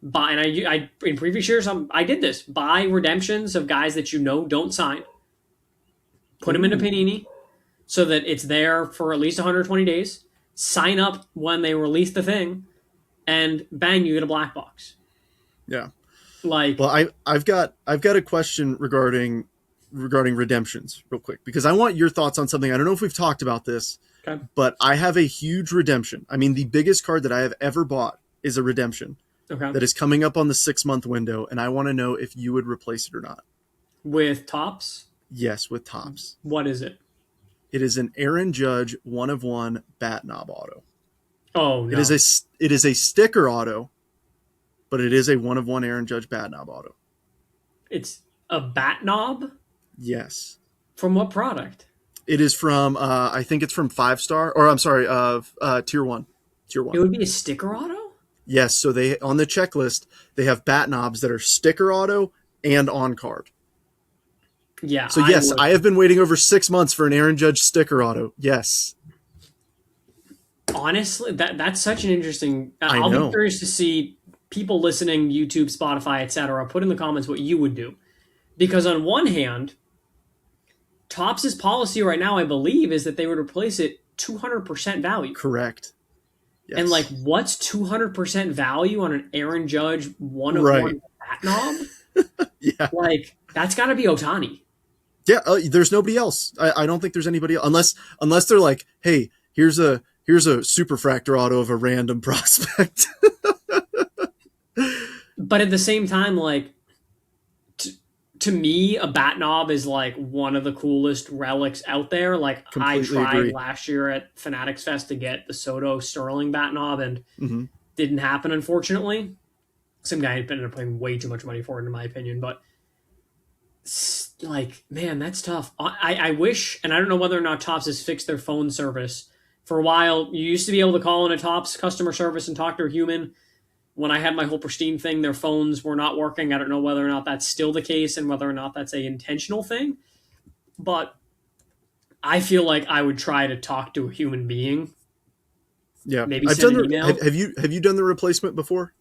buy, and I in previous years I did this buy redemptions of guys that don't sign, put them into Ooh, Panini so that it's there for at least 120 days. Sign up when they release the thing, and bang, you get a black box. yeah. Well, Like, I've got a question regarding redemptions real quick because I want your thoughts on something. I don't know if we've talked about this, okay, but I have a huge redemption. I mean, the biggest card that I have ever bought is a redemption okay, that is coming up on the 6 month window, and I want to know if you would replace it or not. with tops, Yes, with Topps. what is it? It is an Aaron Judge 1 of 1 bat knob auto. Oh It is no, a sticker auto, but it is a 1 of 1 Aaron Judge bat knob auto. it's a bat knob. Yes. From what product? It is from I think it's from 5 star, or I'm sorry, tier one. Tier It one. would be a sticker auto. Yes, so they on the checklist they have bat knobs that are sticker auto and on card. Yeah, So I yes, would. I have been waiting over 6 months for an Aaron Judge sticker auto. Yes, Honestly, that's such an interesting. I I'll be know. curious to see people listening, YouTube, Spotify, etc. Put in the comments what you would do, because on one hand, Topps' policy right now, I believe, is that they would replace it 200% value. Correct. And like, Yes. what's 200% value on an Aaron Judge one of Right. one bat knob? Yeah. Like, that's got to be Otani. Yeah. There's nobody else. I don't think there's anybody else unless they're like, hey, here's a superfractor auto of a random prospect. But at the same time, like, to me, a bat knob is like one of the coolest relics out there. Like, I Completely tried agree. last year at Fanatics Fest to get the Soto Sterling bat knob, and Hmm. didn't happen, unfortunately. Some guy ended up paying way too much money for it, in my opinion. But like, man, that's tough. I wish, and I don't know whether or not Tops has fixed their phone service. For a while, you used to be able to call in a Tops customer service and talk to a human. When I had my whole pristine thing, their phones were not working. I don't know whether or not that's still the case and whether or not that's a intentional thing. But I feel like I would try to talk to a human being, Yeah. maybe I've send done an the email. have you done the replacement before?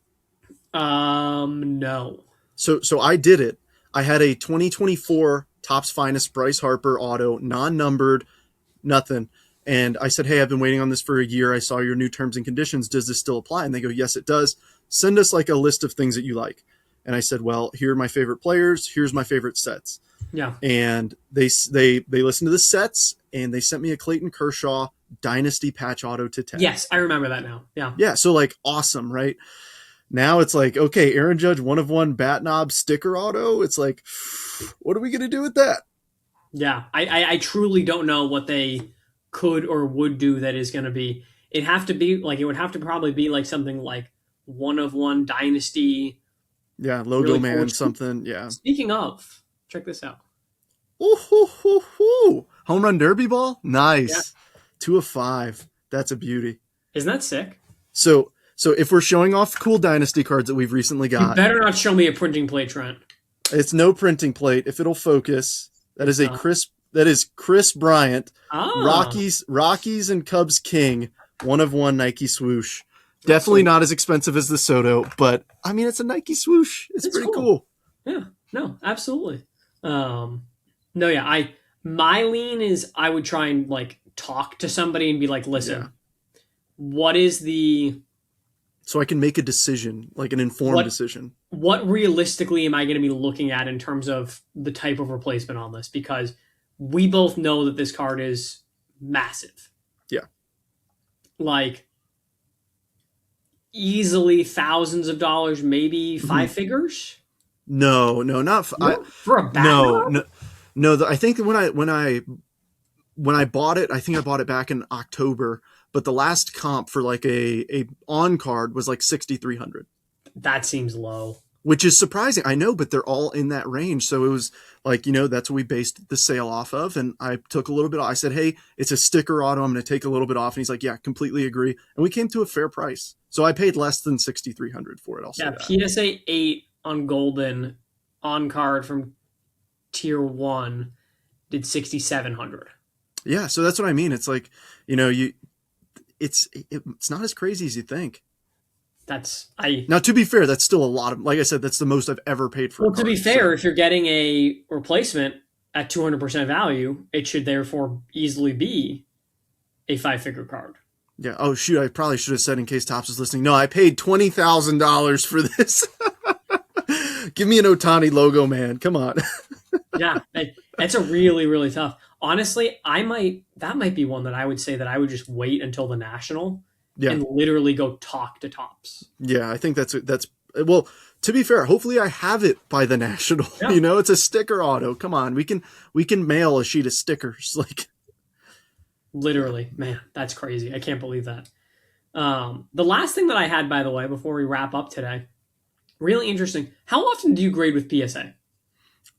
No. So I did it. I had a 2024 Topps Finest Bryce Harper auto, non-numbered, nothing. And I said, hey, I've been waiting on this for a year. I saw your new terms and conditions. Does this still apply? And they go, yes, it does. Send us like a list of things that you like. And I said, well, here are my favorite players. Here's my favorite sets. Yeah. And they listened to the sets and they sent me a Clayton Kershaw Dynasty patch auto to 10. Yes, I remember that now. Yeah. Yeah. So like awesome, right? Now it's like, okay, Aaron Judge 1 of 1 bat knob sticker auto. It's like, what are we going to do with that? Yeah. I truly don't know what they could or would do that is going to be. It would have to probably be like something like 1 of 1 Dynasty. Yeah. Logo Really cool. man, something. Yeah. Speaking of, check this out. Ooh, hoo, hoo, hoo. Home run derby ball. Yeah. Nice. 2 of 5. That's a beauty. Isn't that sick? So if we're showing off cool dynasty cards that we've recently You got, better not show me a printing plate, Trent. it's no printing plate. If it'll focus, that is Chris Bryant, Ah. Rockies and Cubs King, 1 of 1 Nike swoosh. Definitely not as expensive as the Soto, but I mean it's a Nike swoosh. It's pretty cool. Yeah. No, absolutely. No, yeah. My lean is I would try and like talk to somebody and be like, listen, Yeah. what is the So I can make a decision, like an informed decision. what realistically am I going to be looking at in terms of the type of replacement on this? Because we both know that this card is massive. Yeah. Like easily thousands of dollars, maybe 5 figures. No, not For a bat knob? no. I think when I bought it, I think I bought it back in October. But the last comp for like a on card was like 6,300, That seems low. which is surprising. I know, but they're all in that range. So it was like, that's what we based the sale off of. And I took a little bit. I said, hey, it's a sticker auto. I'm going to take a little bit off. And he's like, yeah, completely agree. And we came to a fair price. So I paid less than $6,300 for it. I'll say Yeah, that. PSA 8 on Golden on card from Tier 1 did 6,700. Yeah, so that's what I mean. It's like, it's not as crazy as you think. Now, to be fair, that's still a lot of. Like I said, that's the most I've ever paid for. Well, to be fair, if you're getting a replacement at 200% value, it should therefore easily be a 5-figure card. Yeah. Oh shoot! I probably should have said in case Topps was listening. No, I paid $20,000 for this. Give me an Ohtani logo, man. Come on. Yeah, that's a really, really tough. Honestly, that might be one that I would say that I would just wait until the National and literally go talk to Topps. Yeah, I think that's well. To be fair, hopefully I have it by the National. Yeah. It's a sticker auto. Come on, we can mail a sheet of stickers. Like, literally, man, that's crazy. I can't believe that. The last thing that I had, by the way, before we wrap up today, really interesting. How often do you grade with PSA?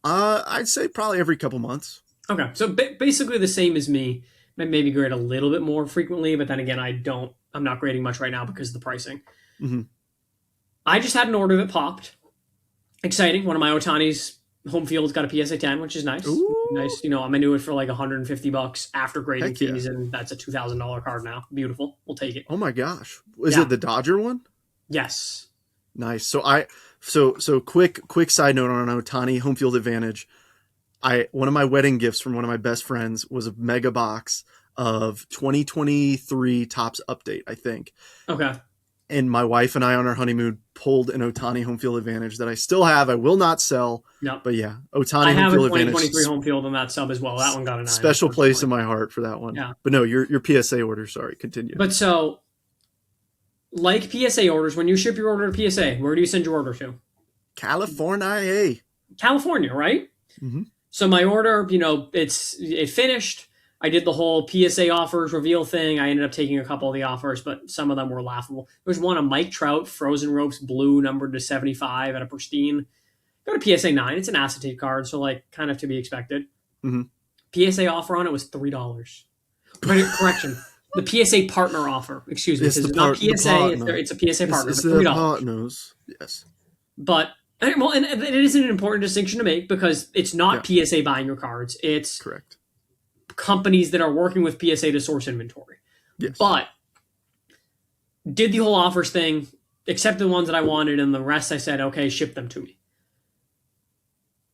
I'd say probably every couple months. Okay, so basically the same as me. I maybe grade a little bit more frequently, but then again, I'm not grading much right now because of the pricing. Mm-hmm. I just had an order that popped. Exciting. One of my Ohtani's home field's got a PSA 10, which is nice. Ooh. Nice. I'm going to do it for like $150 after grading fees, and that's a $2,000 card now. Beautiful. We'll take it. Oh my gosh. Is it the Dodger one? Yes. Nice. So quick side note on an Ohtani home field advantage. One of my wedding gifts from one of my best friends was a mega box of 2023 Topps update, I think. Okay. And my wife and I on our honeymoon pulled an Ohtani home field advantage that I still have. I will not sell. No. But yeah, Ohtani home field advantage. I have a 2023 home field on that sub as well. That one got a 9. Special place in my heart for that one. Yeah. But no, your PSA order, sorry, continue. But so, like PSA orders, when you ship your order to PSA, where do you send your order to? California. California, right? Mm-hmm. So my order, it finished. I did the whole PSA offers reveal thing. I ended up taking a couple of the offers, but some of them were laughable. There was one, a Mike Trout Frozen Ropes blue numbered to 75 at a pristine. Go to PSA 9. It's an acetate card, so like kind of to be expected. Mm-hmm. PSA offer on it was $3. Correction. The PSA partner offer. Excuse me. It's not PSA. It's a PSA partner. It's $3. Partners. Yes. But well, and it is an important distinction to make because it's not PSA buying your cards. It's correct. Companies that are working with PSA to source inventory. Yes. But did the whole offers thing, accepted the ones that I wanted, and the rest I said, okay, ship them to me.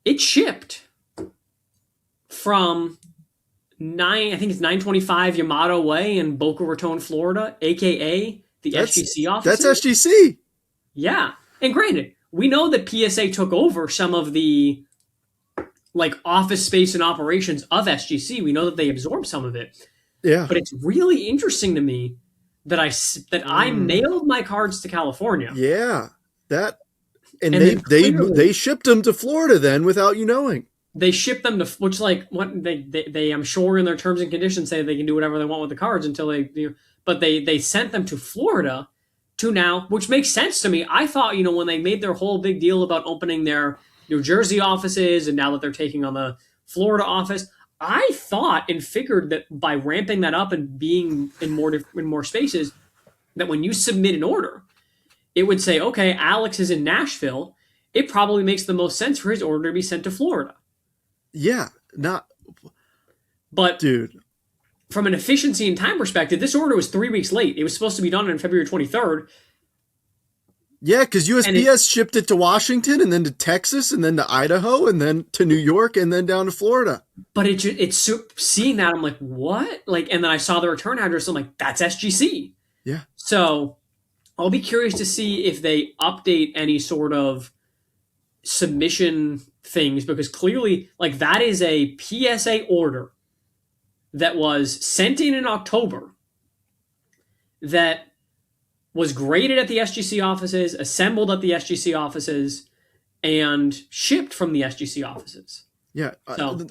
It shipped from I think it's 925 Yamato Way in Boca Raton, Florida, aka the SGC office. That's SGC. Yeah. And granted, we know that PSA took over some of the like office space and operations of SGC. We know that they absorbed some of it. Yeah. But it's really interesting to me that I mailed my cards to California. Yeah. They shipped them to Florida then without you knowing. They shipped them to, which like what they I'm sure in their terms and conditions say they can do whatever they want with the cards until but they sent them to Florida to now, which makes sense to me. I thought, when they made their whole big deal about opening their New Jersey offices and now that they're taking on the Florida office, I thought and figured that by ramping that up and being in more spaces, that when you submit an order, it would say, okay, Alex is in Nashville. It probably makes the most sense for his order to be sent to Florida. Yeah, but dude, from an efficiency and time perspective, this order was 3 weeks late. It was supposed to be done on February 23rd. Yeah, because USPS shipped it to Washington and then to Texas and then to Idaho and then to New York and then down to Florida. But it's seeing that, I'm like, what? And then I saw the return address. I'm like, that's SGC. Yeah. So I'll be curious to see if they update any sort of submission things, because clearly that is a PSA order that was sent in October that was graded at the SGC offices, assembled at the SGC offices, and shipped from the SGC offices. Yeah. So,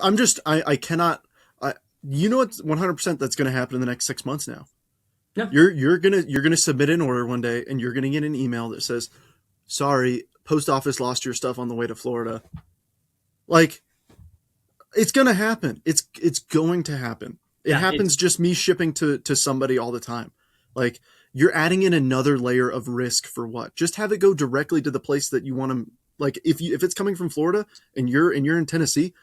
I cannot, it's 100% that's going to happen in the next 6 months now. Yeah. You're going to submit an order one day and you're going to get an email that says, sorry, post office lost your stuff on the way to Florida. It's going to happen. It's going to happen. It happens just me shipping to somebody all the time. you're adding in another layer of risk for what? Just have it go directly to the place that you want to. Like if it's coming from Florida and you're in Tennessee,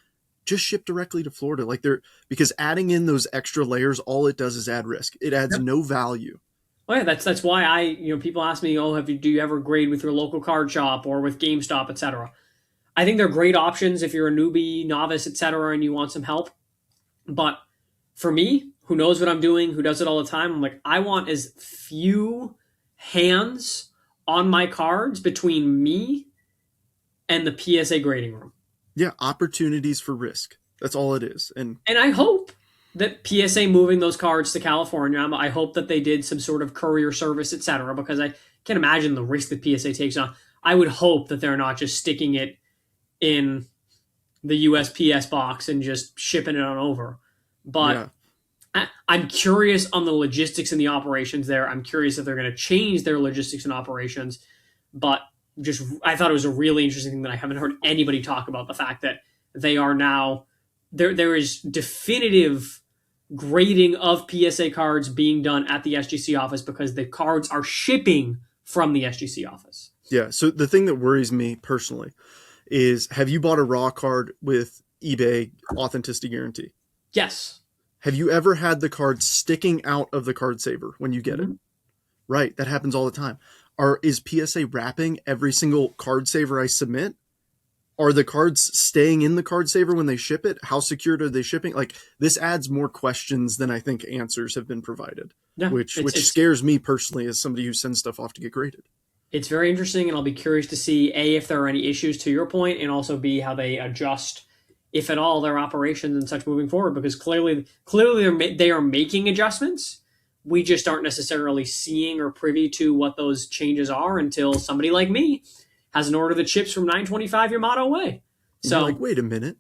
just ship directly to Florida. Like because adding in those extra layers, all it does is add risk. It adds no value. Oh yeah, that's why people ask me, oh, do you ever grade with your local card shop or with GameStop, etc. I think they're great options if you're a newbie, novice, etc., and you want some help. But for me, who knows what I'm doing, who does it all the time, I'm like, I want as few hands on my cards between me and the PSA grading room. Yeah, opportunities for risk. That's all it is. And I hope that PSA moving those cards to California, I hope that they did some sort of courier service, etc., because I can't imagine the risk that PSA takes on. I would hope that they're not just sticking it in the USPS box and just shipping it on over. But I'm curious on the logistics and the operations there. I'm curious if they're going to change their logistics and operations. But I thought it was a really interesting thing that I haven't heard anybody talk about, the fact that they are now, there is definitive grading of PSA cards being done at the SGC office because the cards are shipping from the SGC office. Yeah, so the thing that worries me personally is, have you bought a raw card with eBay authenticity guarantee? Yes. Have you ever had the card sticking out of the card saver when you get it? Right, that happens all the time. Is PSA wrapping every single card saver I submit? Are the cards staying in the card saver when they ship it? How secured are they shipping? Like, this adds more questions than I think answers have been provided, which scares me personally as somebody who sends stuff off to get graded. It's very interesting, and I'll be curious to see, A, if there are any issues to your point, and also B, how they adjust, if at all, their operations and such moving forward, because clearly they are making adjustments. We just aren't necessarily seeing or privy to what those changes are until somebody like me has an order that ships from 925 Yamato way. So, you're like, wait a minute.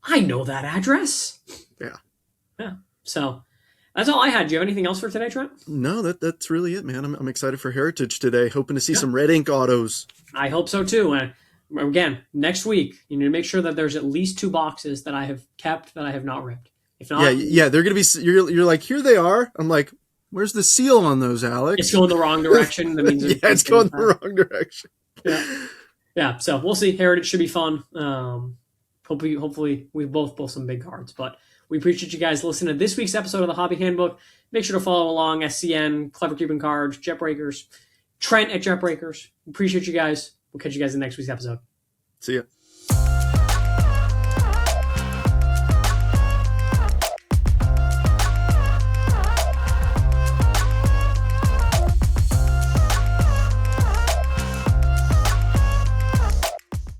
I know that address. Yeah. So that's all I had. Do you have anything else for today, Trent? No, that's really it, man. I'm excited for Heritage today. Hoping to see some red ink autos. I hope so too. Again, next week, you need to make sure that there's at least 2 boxes that I have kept that I have not ripped. If not, they're gonna be. You're like, here they are. I'm like, where's the seal on those, Alex? It's going the wrong direction. That means it's going the wrong direction. Yeah. So we'll see. Heritage should be fun. Hopefully we both pull some big cards. But we appreciate you guys listening to this week's episode of the Hobby Handbook. Make sure to follow along SCN, Clever Cuban Cards, Jetbreakers, Trent at Jetbreakers. Appreciate you guys. We'll catch you guys in next week's episode. See ya.